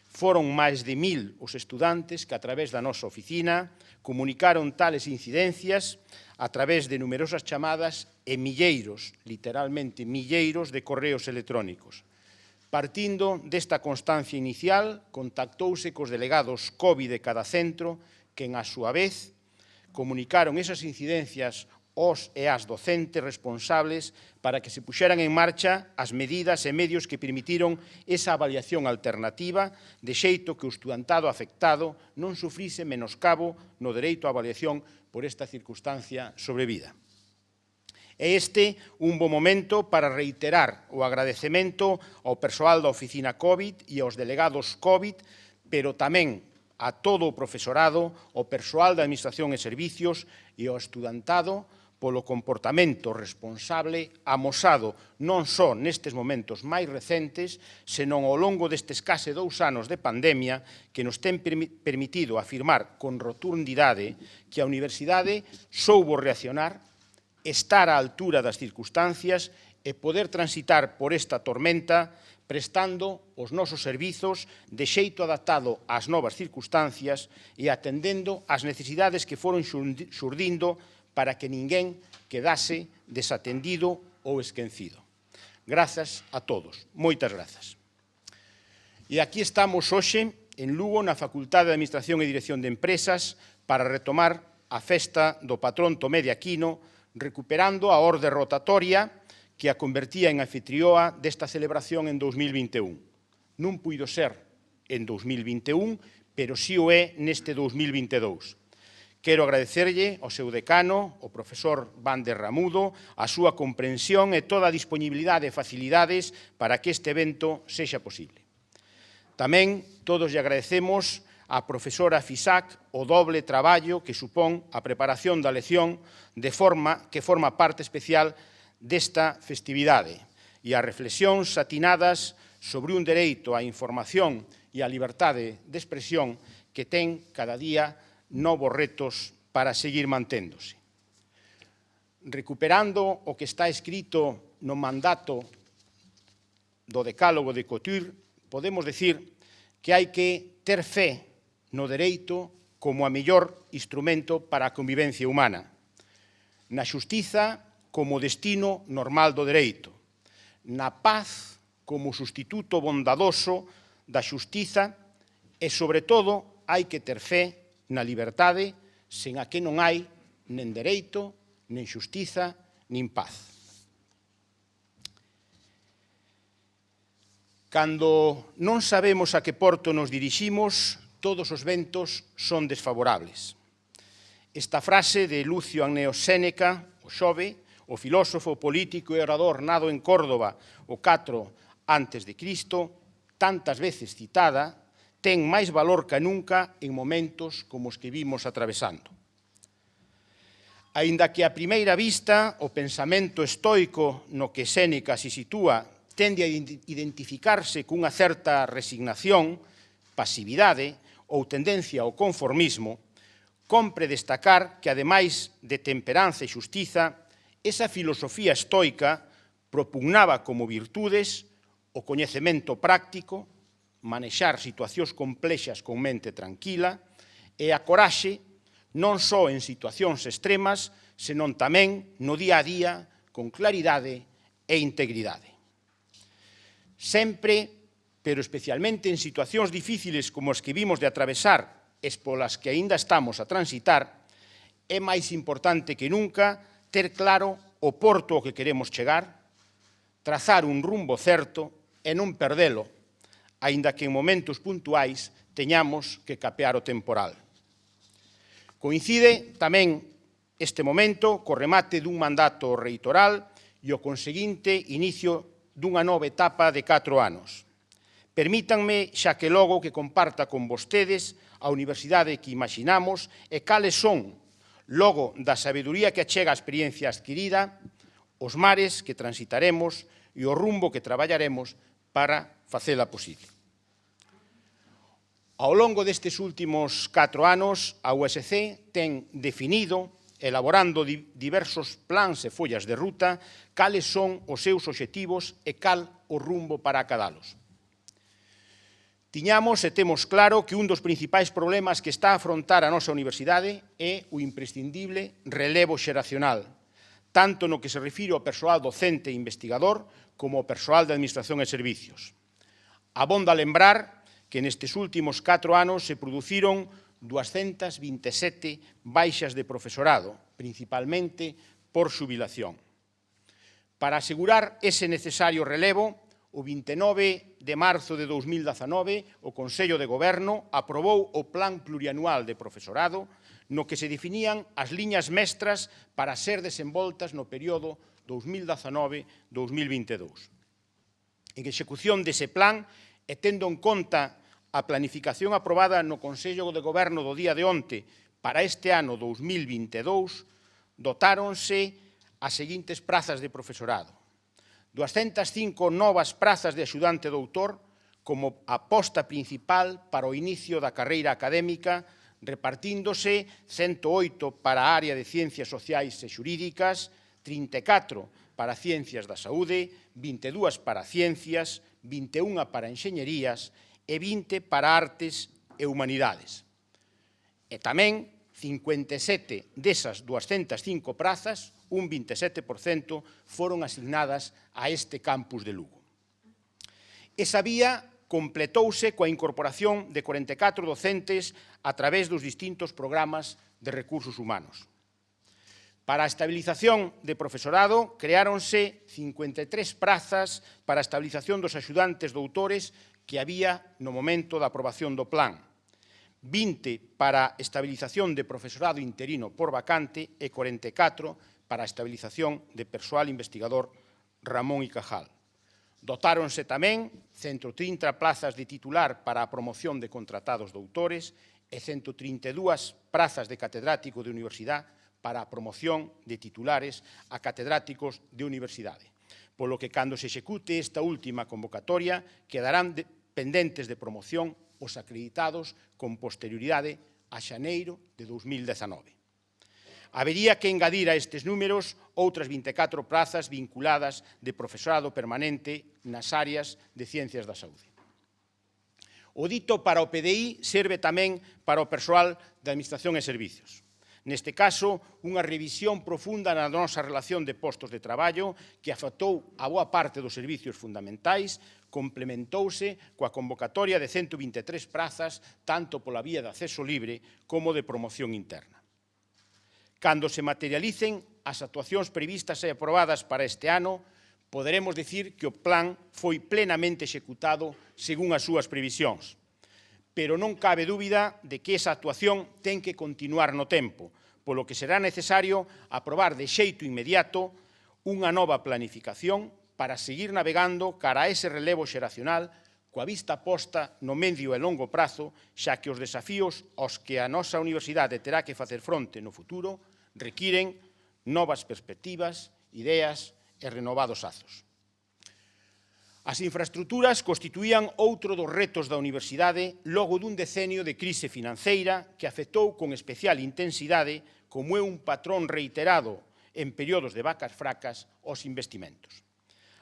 Foron máis de 1000 os estudantes que, a través da nosa oficina, comunicaron tales incidencias a través de numerosas chamadas e milleiros, literalmente milleiros, de correos electrónicos. Partindo desta constancia inicial, contactouse cos delegados COVID de cada centro, que, en a súa vez, comunicaron esas incidencias aos e ás docentes responsables para que se puxeran en marcha as medidas e medios que permitiron esa avaliación alternativa, de xeito que o estudantado afectado non sufrise menoscabo no dereito á avaliación por esta circunstancia sobrevida. É este un bo momento para reiterar o agradecemento ao persoal da oficina COVID e aos delegados COVID, pero tamén a todo o profesorado, o persoal da Administración e Servicios e ao estudantado polo comportamento responsable amosado non só nestes momentos máis recentes, senón ao longo destes case 2 anos de pandemia que nos ten permitido afirmar con rotundidade que a Universidade soubo reaccionar, estar á altura das circunstancias e poder transitar por esta tormenta prestando os nosos servizos de xeito adaptado ás novas circunstancias e atendendo ás necesidades que foron xurdindo para que ninguén quedase desatendido ou esquecido. Grazas a todos. Moitas grazas. E aquí estamos hoxe en Lugo, na Facultade de Administración e Dirección de Empresas, para retomar a festa do patrón Tomé de Aquino, recuperando a orde rotatoria que a convertía en anfitrioa desta celebración en 2021. Non puido ser en 2021, pero sí o é neste 2022. Quero agradecerlle ao seu decano, o profesor Vander Ramudo, a súa comprensión e toda a disponibilidade e facilidades para que este evento sexa posible. Tamén todos lle agradecemos a profesora Fisac o doble traballo que supón a preparación da lección que forma parte especial desta festividade e as reflexións atinadas sobre un dereito á información e á liberdade de expresión que ten cada día novos retos para seguir manténdose. Recuperando o que está escrito no mandato do Decálogo de Couture, podemos decir que hai que ter fe no dereito como a mellor instrumento para a convivencia humana, na xustiza como destino normal do dereito, na paz como sustituto bondadoso da xustiza e, sobre todo, hai que ter fe na liberdade, sen a que non hai nen dereito, nen xustiza, nin paz. Cando non sabemos a que porto nos diriximos, todos os ventos son desfavorables. Esta frase de Lucio Anneo Séneca, o xove, o filósofo, político e orador nado en Córdoba o 4 a.C., tantas veces citada, ten máis valor que nunca en momentos como os que vimos atravesando. Aínda que a primeira vista o pensamento estoico no que Séneca se sitúa tende a identificarse cunha certa resignación, pasividade ou tendencia ao conformismo, compre destacar que, ademais de temperanza e xustiza, esa filosofía estoica propugnaba como virtudes o coñecemento práctico, manexar situacións complexas con mente tranquila e a coraxe non só en situacións extremas, senón tamén no día a día con claridade e integridade. Sempre, pero especialmente en situacións difíciles como as que vimos de atravesar e polas que aínda estamos a transitar, é máis importante que nunca ter claro o porto ao que queremos chegar, trazar un rumbo certo e non perdelo, aínda que en momentos puntuais teñamos que capear o temporal. Coincide tamén este momento co remate dun mandato reitoral e o conseguinte inicio dunha nova etapa de 4 anos. Permítanme, xa que logo, que comparta con vostedes a universidade que imaginamos e cales son, logo da sabeduría que achega a experiencia adquirida, os mares que transitaremos e o rumbo que traballaremos para facela posible. Ao longo destes últimos 4 anos, a USC ten definido, elaborando diversos plans e follas de ruta, cales son os seus obxectivos e cal o rumbo para acadalos. Tiñamos e temos claro que un dos principais problemas que está a afrontar a nosa universidade é o imprescindible relevo xeracional, tanto no que se refire ao persoal docente e investigador como ao persoal de Administración e Servicios. Abonda lembrar que nestes últimos 4 anos se produciron 227 baixas de profesorado, principalmente por xubilación. Para asegurar ese necesario relevo, o 29 de marzo de 2019, o Consello de Goberno aprobou o Plan Plurianual de Profesorado, no que se definían as liñas mestras para ser desenvoltas no período 2019-2022. En execución dese plan, e tendo en conta a planificación aprobada no Consello de Goberno do día de onte para este ano 2022, dotáronse as seguintes prazas de profesorado. 205 novas prazas de axudante doutor como aposta principal para o inicio da carreira académica, repartíndose 108 para a área de Ciencias Sociais e Xurídicas, 34 para Ciencias da Saúde, 22 para Ciencias, 21 para Enxeñerías e 20 para Artes e Humanidades. E tamén 57 desas 205 prazas, un 27%, foron asignadas a este campus de Lugo. Esa vía completouse coa incorporación de 44 docentes a través dos distintos programas de recursos humanos. Para a estabilización de profesorado, creáronse 53 prazas para a estabilización dos axudantes doutores que había no momento da aprobación do plan, 20 para a estabilización de profesorado interino por vacante e 44 para a estabilización de persoal investigador Ramón y Cajal. Dotáronse tamén 130 plazas de titular para a promoción de contratados doutores e 132 prazas de catedrático de universidade para a promoción de titulares a catedráticos de universidade. Polo que, cando se execute esta última convocatoria, quedarán pendentes de promoción os acreditados con posterioridade a xaneiro de 2019. Habería que engadir a estes números outras 24 prazas vinculadas de profesorado permanente nas áreas de Ciencias da Saúde. O dito para o PDI serve tamén para o persoal de Administración e Servicios. Neste caso, unha revisión profunda na nosa relación de postos de traballo que afectou a boa parte dos servicios fundamentais, complementouse coa convocatoria de 123 prazas, tanto pola vía de acceso libre como de promoción interna. Cando se materialicen as actuacións previstas e aprobadas para este ano, poderemos dicir que o plan foi plenamente executado según as súas previsións. Pero non cabe dúbida de que esa actuación ten que continuar no tempo, polo que será necesario aprobar de xeito inmediato unha nova planificación para seguir navegando cara a ese relevo xeracional coa vista posta no medio e longo prazo, xa que os desafíos aos que a nosa universidade terá que facer fronte no futuro requiren novas perspectivas, ideas e renovados azos. As infraestruturas constituían outro dos retos da universidade logo dun decenio de crise financeira que afectou con especial intensidade, como é un patrón reiterado en períodos de vacas fracas, os investimentos.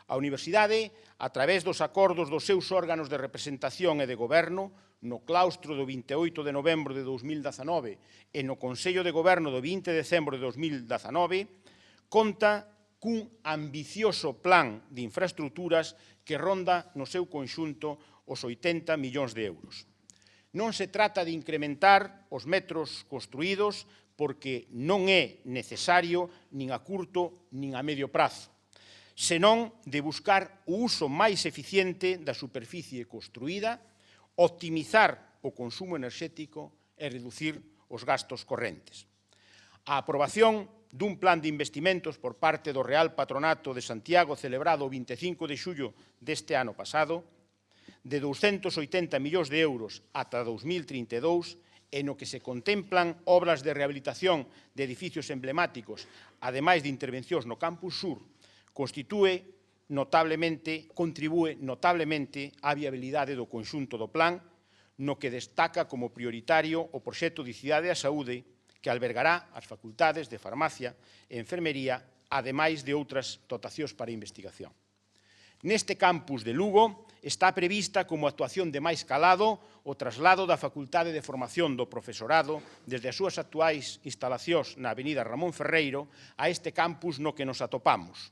A universidade, a través dos acordos dos seus órganos de representación e de goberno, no claustro do 28 de novembro de 2019 e no Consello de Goberno do 20 de decembro de 2019, conta cun ambicioso plan de infraestruturas que ronda no seu conxunto os 80 millóns de euros. Non se trata de incrementar os metros construídos porque non é necesario nin a curto nin a medio prazo, senón de buscar o uso máis eficiente da superficie construída, optimizar o consumo enerxético e reducir os gastos correntes. A aprobación dun plan de investimentos por parte do Real Patronato de Santiago celebrado o 25 de xullo deste ano pasado, de 280 millóns de euros ata 2032, e no que se contemplan obras de rehabilitación de edificios emblemáticos, ademais de intervencións no Campus Sur, contribúe notablemente á viabilidade do conxunto do plan, no que destaca como prioritario o proxecto de Cidade da Saúde, que albergará as facultades de farmacia e enfermería, ademais de outras dotacións para investigación. Neste campus de Lugo está prevista como actuación de máis calado o traslado da Facultade de Formación do Profesorado desde as súas actuais instalacións na avenida Ramón Ferreiro a este campus no que nos atopamos,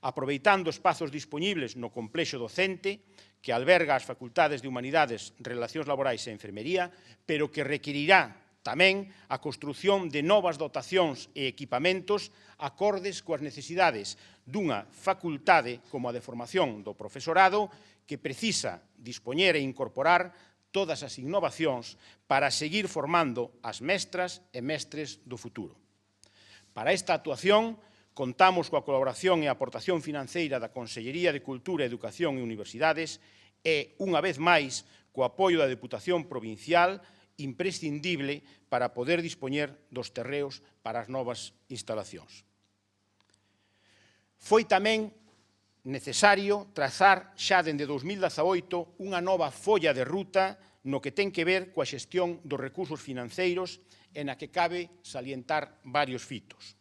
aproveitando espazos dispoñibles no complexo docente que alberga as facultades de Humanidades, Relacións Laborais e Enfermería, pero que requirirá tamén a construción de novas dotacións e equipamentos acordes coas necesidades dunha facultade como a de formación do profesorado que precisa dispoñer e incorporar todas as innovacións para seguir formando as mestras e mestres do futuro. Para esta actuación, contamos coa colaboración e aportación financeira da Consellería de Cultura, Educación e Universidades e, unha vez máis, co apoio da Deputación Provincial, imprescindible para poder dispoñer dos terreos para as novas instalacións. Foi tamén necesario trazar xa dende 2018 unha nova folla de ruta no que ten que ver coa xestión dos recursos financeiros e na que cabe salientar varios fitos.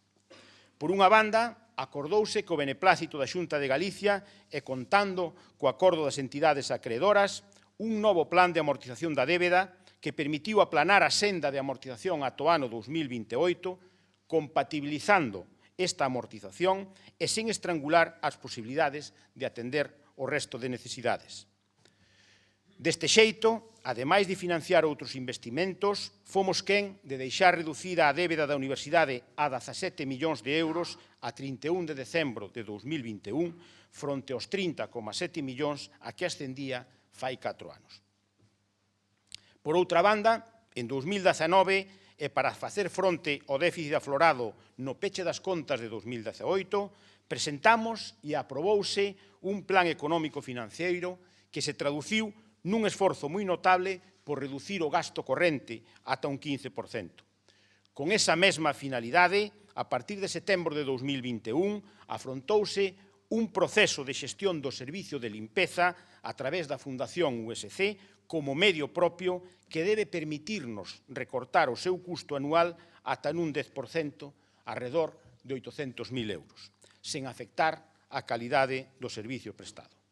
Por unha banda, acordouse co beneplácito da Xunta de Galicia e contando co acordo das entidades acreedoras un novo plan de amortización da débeda que permitiu aplanar a senda de amortización ata o ano 2028, compatibilizando esta amortización e sen estrangular as posibilidades de atender o resto de necesidades. Deste xeito, ademais de financiar outros investimentos, fomos quen de deixar reducida a débeda da Universidade a 17 millóns de euros a 31 de decembro de 2021, fronte aos 30,7 millóns a que ascendía fai 4 anos. Por outra banda, en 2019, e para facer fronte ao déficit aflorado no peche das contas de 2018, presentamos e aprobouse un plan económico financeiro que se traduciu nun esforzo moi notable por reducir o gasto corrente ata un 15%. Con esa mesma finalidade, a partir de setembro de 2021, afrontouse un proceso de xestión do servicio de limpeza a través da Fundación USC como medio propio que debe permitirnos recortar o seu custo anual ata nun 10%, arredor de 800.000 euros, sen afectar a calidade do servicio prestado.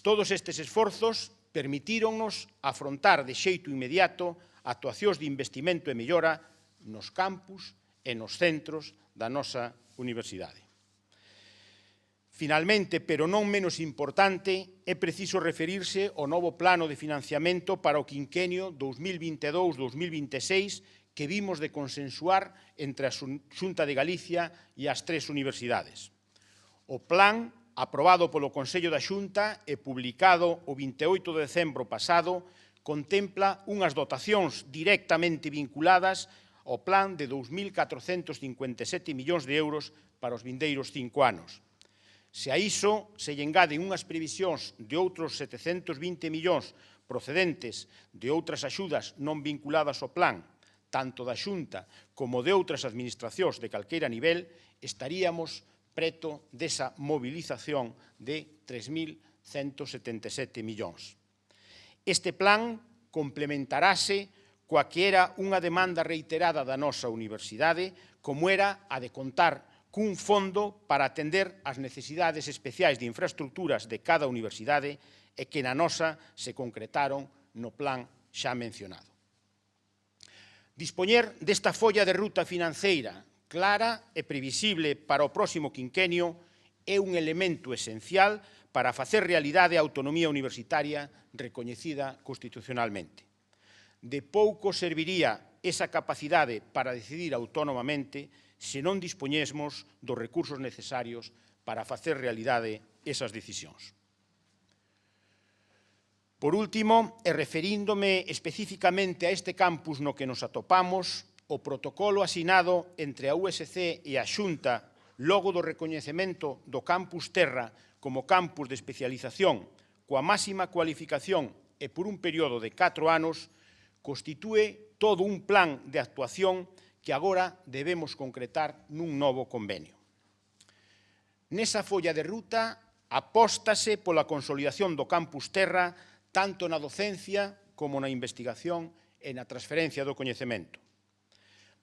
Todos estes esforzos permitíronnos afrontar de xeito inmediato actuacións de investimento e mellora nos campus e nos centros da nosa universidade. Finalmente, pero non menos importante, é preciso referirse ao novo plano de financiamento para o quinquenio 2022-2026 que vimos de consensuar entre a Xunta de Galicia e as 3 universidades. O plan, aprobado polo Consello da Xunta e publicado o 28 de decembro pasado, contempla unhas dotacións directamente vinculadas ao plan de 2.457 millóns de euros para os vindeiros 5 anos. Se a iso se lle engaden unhas previsións de outros 720 millóns procedentes de outras axudas non vinculadas ao plan, tanto da Xunta como de outras administracións de calqueira nivel, estaríamos preto desa mobilización de 3.177 millóns. Este plan complementarase coa que era unha demanda reiterada da nosa universidade, como era a de contar cun fondo para atender as necesidades especiais de infraestructuras de cada universidade e que na nosa se concretaron no plan xa mencionado. Dispoñer desta folla de ruta financeira clara e previsible para o próximo quinquenio é un elemento esencial para facer realidade a autonomía universitaria recoñecida constitucionalmente. De pouco serviría esa capacidade para decidir autónomamente se non dispoñésemos dos recursos necesarios para facer realidade esas decisións. Por último, e referíndome especificamente a este campus no que nos atopamos, o protocolo asinado entre a USC e a Xunta logo do recoñecemento do campus Terra como campus de especialización coa máxima cualificación e por un período de 4 anos, constitúe todo un plan de actuación que agora debemos concretar nun novo convenio. Nesa folla de ruta apóstase pola consolidación do campus Terra tanto na docencia como na investigación e na transferencia do coñecemento.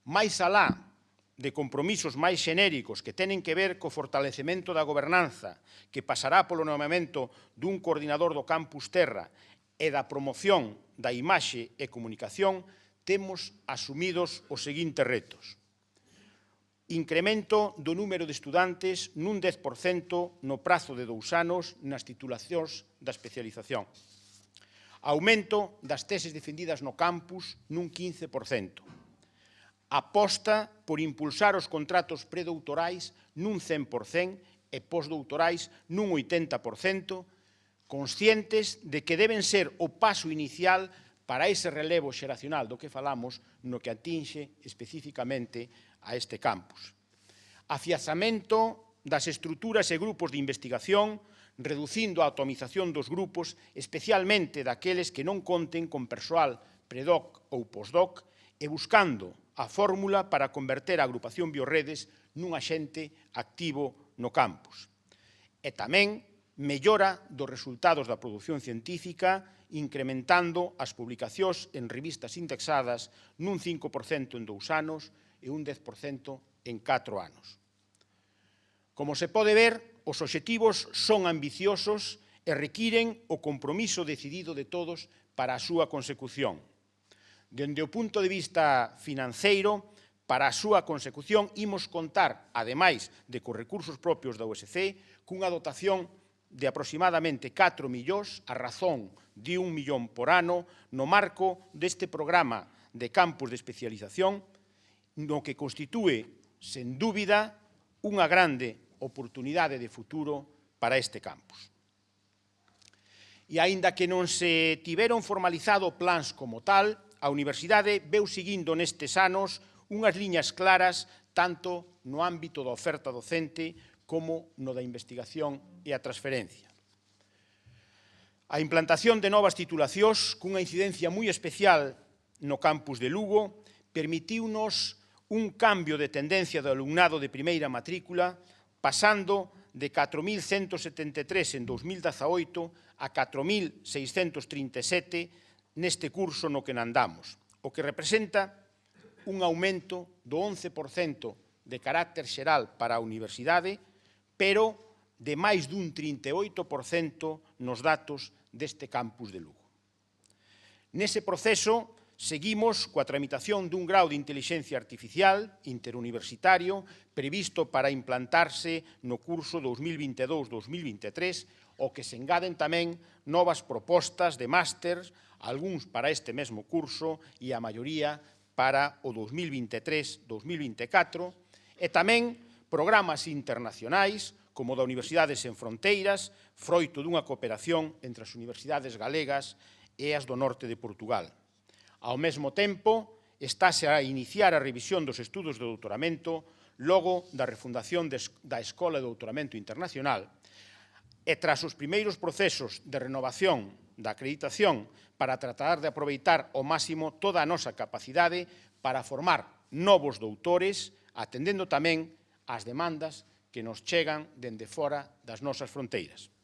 Mais alá de compromisos máis xenéricos que tenen que ver co fortalecemento da gobernanza, que pasará polo nomeamento dun coordinador do campus Terra e da promoción da imaxe e comunicación, temos asumidos os seguintes retos. Incremento do número de estudantes nun 10% no prazo de 2 anos nas titulacións da especialización. Aumento das teses defendidas no campus nun 15%. Aposta por impulsar os contratos predoutorais nun 100% e postdoutorais nun 80%, conscientes de que deben ser o paso inicial para ese relevo xeracional do que falamos no que atinxe especificamente a este campus. Afianzamento das estruturas e grupos de investigación, reducindo a atomización dos grupos, especialmente daqueles que non conten con persoal predoc ou postdoc, e buscando a fórmula para converter a agrupación Biorredes nun axente activo no campus. E tamén mellora dos resultados da produción científica, incrementando as publicacións en revistas indexadas nun 5% en 2 anos e un 10% en 4 anos. Como se pode ver, os obxectivos son ambiciosos e requiren o compromiso decidido de todos para a súa consecución. Dende o punto de vista financeiro, para a súa consecución imos contar, ademais de cos recursos propios da USC, cunha dotación de aproximadamente 4 millóns, a razón de 1 millón por ano, no marco deste programa de campus de especialización, no que constitúe, sen dúbida, unha grande oportunidade de futuro para este campus. E aínda que non se tiveron formalizado plans como tal, a Universidade veu seguindo nestes anos unhas liñas claras tanto no ámbito da oferta docente como no da investigación e a transferencia. A implantación de novas titulacións, cunha incidencia moi especial no campus de Lugo, permitiunos un cambio de tendencia do alumnado de primeira matrícula, pasando de 4.173 en 2018 a 4.637 neste curso no que andamos, o que representa un aumento do 11% de carácter xeral para a universidade, pero de máis dun 38% nos datos deste campus de Lugo. Nese proceso, seguimos coa tramitación dun grau de intelixencia artificial interuniversitario previsto para implantarse no curso 2022-2023, ao que se engaden tamén novas propostas de máster, algúns para este mesmo curso e a maioría para o 2023-2024 e tamén programas internacionais como da Universidades Sen Fronteiras, froito dunha cooperación entre as universidades galegas e as do norte de Portugal. Ao mesmo tempo, estáse a iniciar a revisión dos estudos de doutoramento logo da refundación da Escola de Doutoramento Internacional e tras os primeiros procesos de renovación da acreditación para tratar de aproveitar ao máximo toda a nosa capacidade para formar novos doutores, atendendo tamén ás demandas que nos chegan dende fora das nosas fronteiras.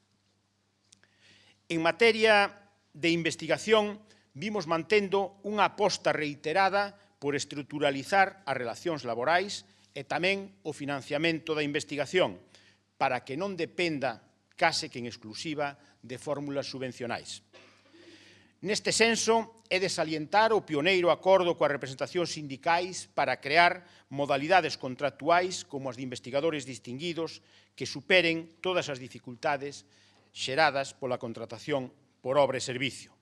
En materia de investigación, vimos mantendo unha aposta reiterada por estruturalizar as relacións laborais e tamén o financiamento da investigación, para que non dependa case que en exclusiva de fórmulas subvencionais. Neste senso, é de salientar o pioneiro acordo coas representacións sindicais para crear modalidades contractuais como as de investigadores distinguidos que superen todas as dificultades xeradas pola contratación por obra e servicio.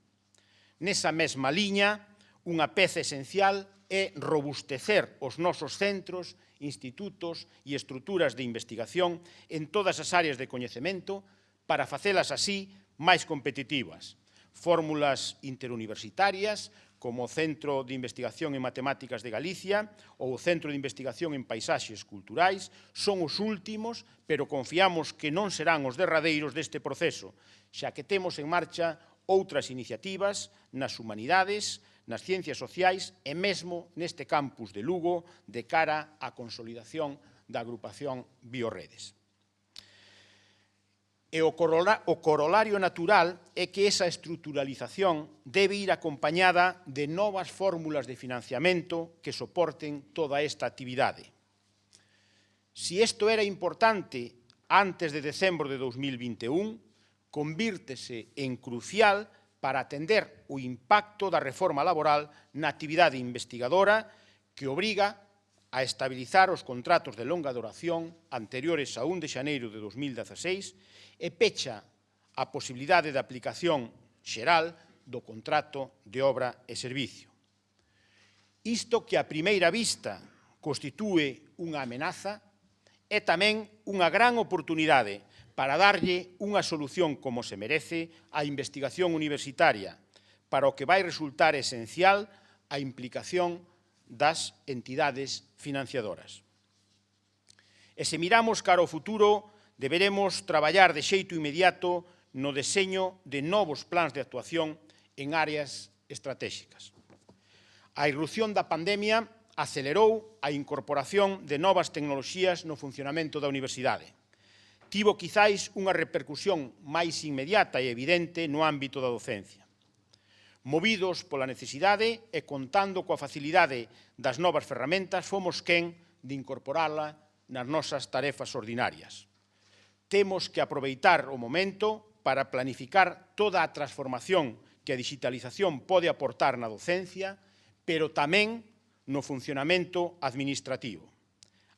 Nesa mesma liña, unha peza esencial é robustecer os nosos centros, institutos e estruturas de investigación en todas as áreas de coñecemento para facelas así máis competitivas. Fórmulas interuniversitarias, como o Centro de Investigación en Matemáticas de Galicia ou o Centro de Investigación en Paisaxes Culturais, son os últimos, pero confiamos que non serán os derradeiros deste proceso, xa que temos en marcha outras iniciativas nas humanidades, nas ciencias sociais e mesmo neste campus de Lugo de cara á consolidación da agrupación Biorredes. E o corolario natural é que esa estruturalización debe ir acompañada de novas fórmulas de financiamento que soporten toda esta actividade. Si isto era importante antes de decembro de 2021, convírtese en crucial para atender o impacto da reforma laboral na actividade investigadora que obriga a estabilizar os contratos de longa duración anteriores a 1 de xaneiro de 2016 e pecha a posibilidade de aplicación xeral do contrato de obra e servicio. Isto que a primeira vista constitúe unha amenaza é tamén unha gran oportunidade para darlle unha solución como se merece á investigación universitaria, para o que vai resultar esencial a implicación das entidades financiadoras. E se miramos cara ao futuro, deberemos traballar de xeito inmediato no deseño de novos plans de actuación en áreas estratégicas. A irrupción da pandemia acelerou a incorporación de novas tecnoloxías no funcionamento da universidade. Tivo quizáis unha repercusión máis inmediata e evidente no ámbito da docencia. Movidos pola necesidade e contando coa facilidade das novas ferramentas, fomos quen de incorporala nas nosas tarefas ordinarias. Temos que aproveitar o momento para planificar toda a transformación que a digitalización pode aportar na docencia, pero tamén no funcionamento administrativo.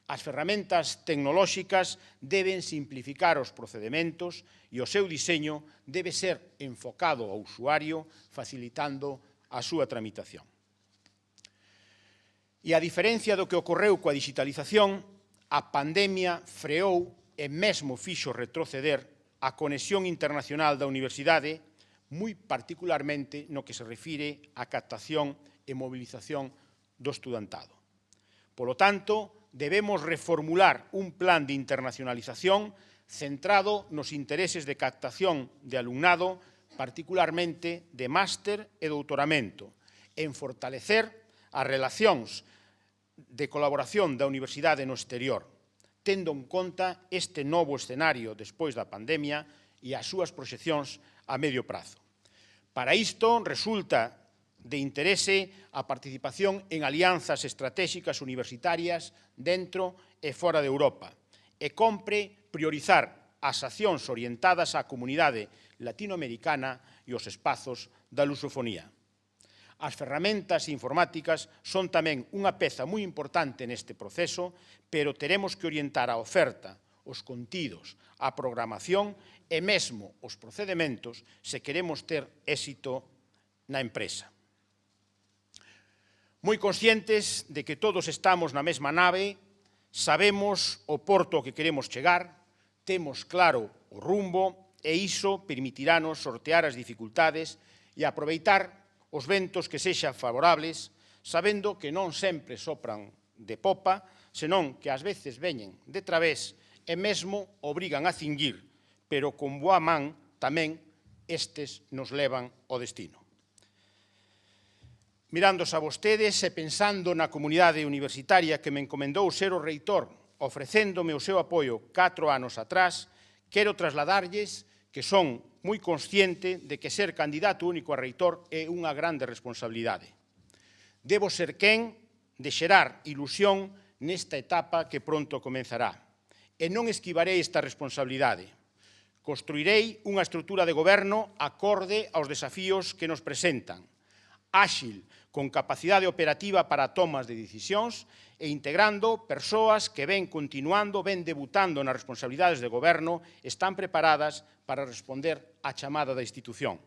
As ferramentas tecnolóxicas deben simplificar os procedementos e o seu diseño debe ser enfocado ao usuario, facilitando a súa tramitación. E a diferencia do que ocorreu coa digitalización, a pandemia freou e mesmo fixo retroceder a conexión internacional da universidade, moi particularmente no que se refire á captación e mobilización do estudantado. Polo tanto, debemos reformular un plan de internacionalización centrado nos intereses de captación de alumnado, particularmente de máster e doutoramento, en fortalecer as relacións de colaboración da universidade no exterior, tendo en conta este novo escenario despois da pandemia e as súas proxeccións a medio prazo. Para isto, resulta de interese a participación en alianzas estratégicas universitarias dentro e fora de Europa e compre priorizar as accións orientadas á comunidade latinoamericana e os espazos da lusofonía. As ferramentas informáticas son tamén unha peza moi importante neste proceso, pero teremos que orientar a oferta, os contidos, a programación e mesmo os procedementos se queremos ter éxito na empresa. Moi conscientes de que todos estamos na mesma nave, sabemos o porto ao que queremos chegar, temos claro o rumbo e iso permitirános sortear as dificultades e aproveitar os ventos que sexan favorables, sabendo que non sempre sopran de popa, senón que ás veces veñen de través e mesmo obrigan a cinguir, pero con boa man tamén estes nos levan ao destino. Mirándose a vostedes e pensando na comunidade universitaria que me encomendou ser o reitor, ofrecéndome o seu apoio 4 anos atrás, quero trasladarlles que son moi consciente de que ser candidato único a reitor é unha grande responsabilidade. Debo ser quen de xerar ilusión nesta etapa que pronto comenzará. E non esquivarei esta responsabilidade. Construirei unha estrutura de goberno acorde aos desafíos que nos presentan, áxil, con capacidade operativa para tomas de decisións e integrando persoas que ven continuando, ven debutando nas responsabilidades de goberno, están preparadas para responder á chamada da institución.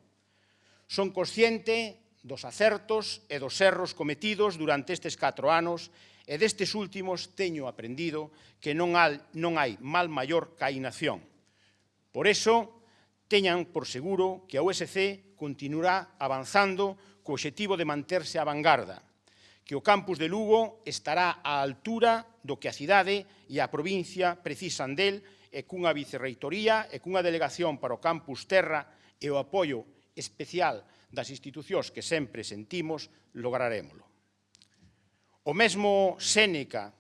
Son consciente dos acertos e dos erros cometidos durante estes 4 anos e destes últimos teño aprendido que non hai mal maior ca inacción. Por iso, teñan por seguro que a USC continuará avanzando co obxectivo de manterse á vanguarda, que o campus de Lugo estará á altura do que a cidade e a provincia precisan del e cunha vicerreitoría e cunha delegación para o campus Terra e o apoio especial das institucións que sempre sentimos, lograrémolo. O mesmo Séneca,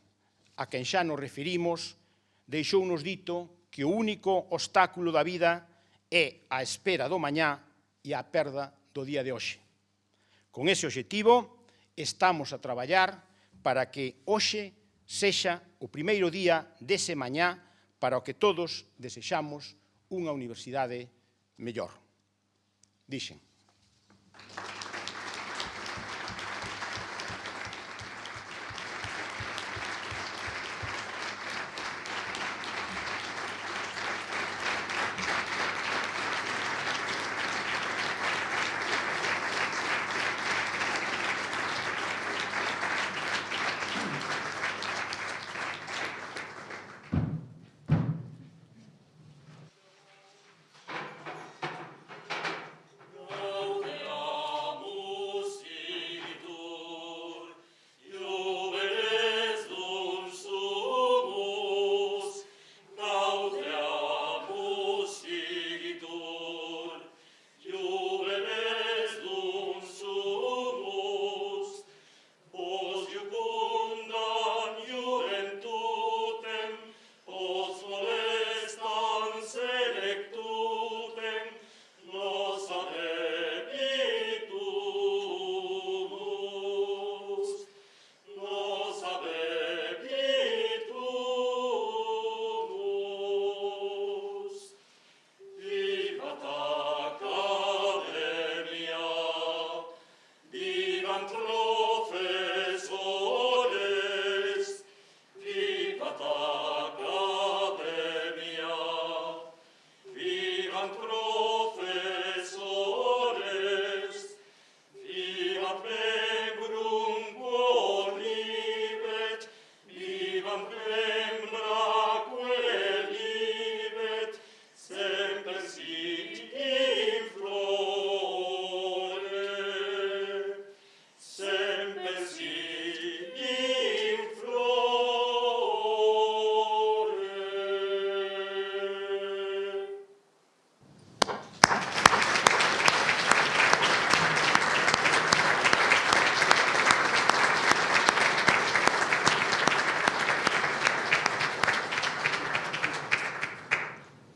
a quen xa nos referimos, deixounos dito que o único obstáculo da vida é a espera do mañá e a perda do día de hoxe. Con ese obxectivo, estamos a traballar para que hoxe sexa o primeiro día dese mañá para o que todos desexamos unha universidade mellor. Dixen.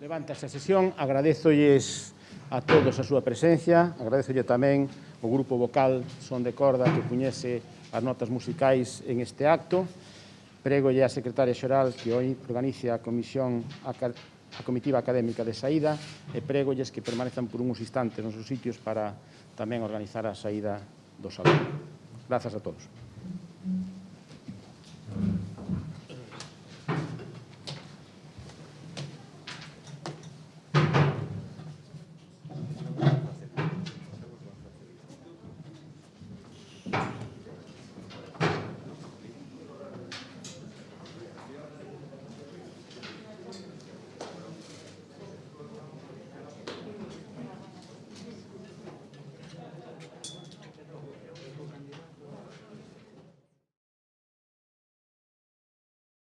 Levanta esta sesión, agradezolles a todos a súa presencia, agradezolle tamén o grupo vocal Son de Corda que puñese as notas musicais en este acto. Prégolle a secretaria xeral que hoy organice a comitiva académica de saída e prégolles que permanezan por uns instantes nos seus sitios para tamén organizar a saída do salón. Grazas a todos.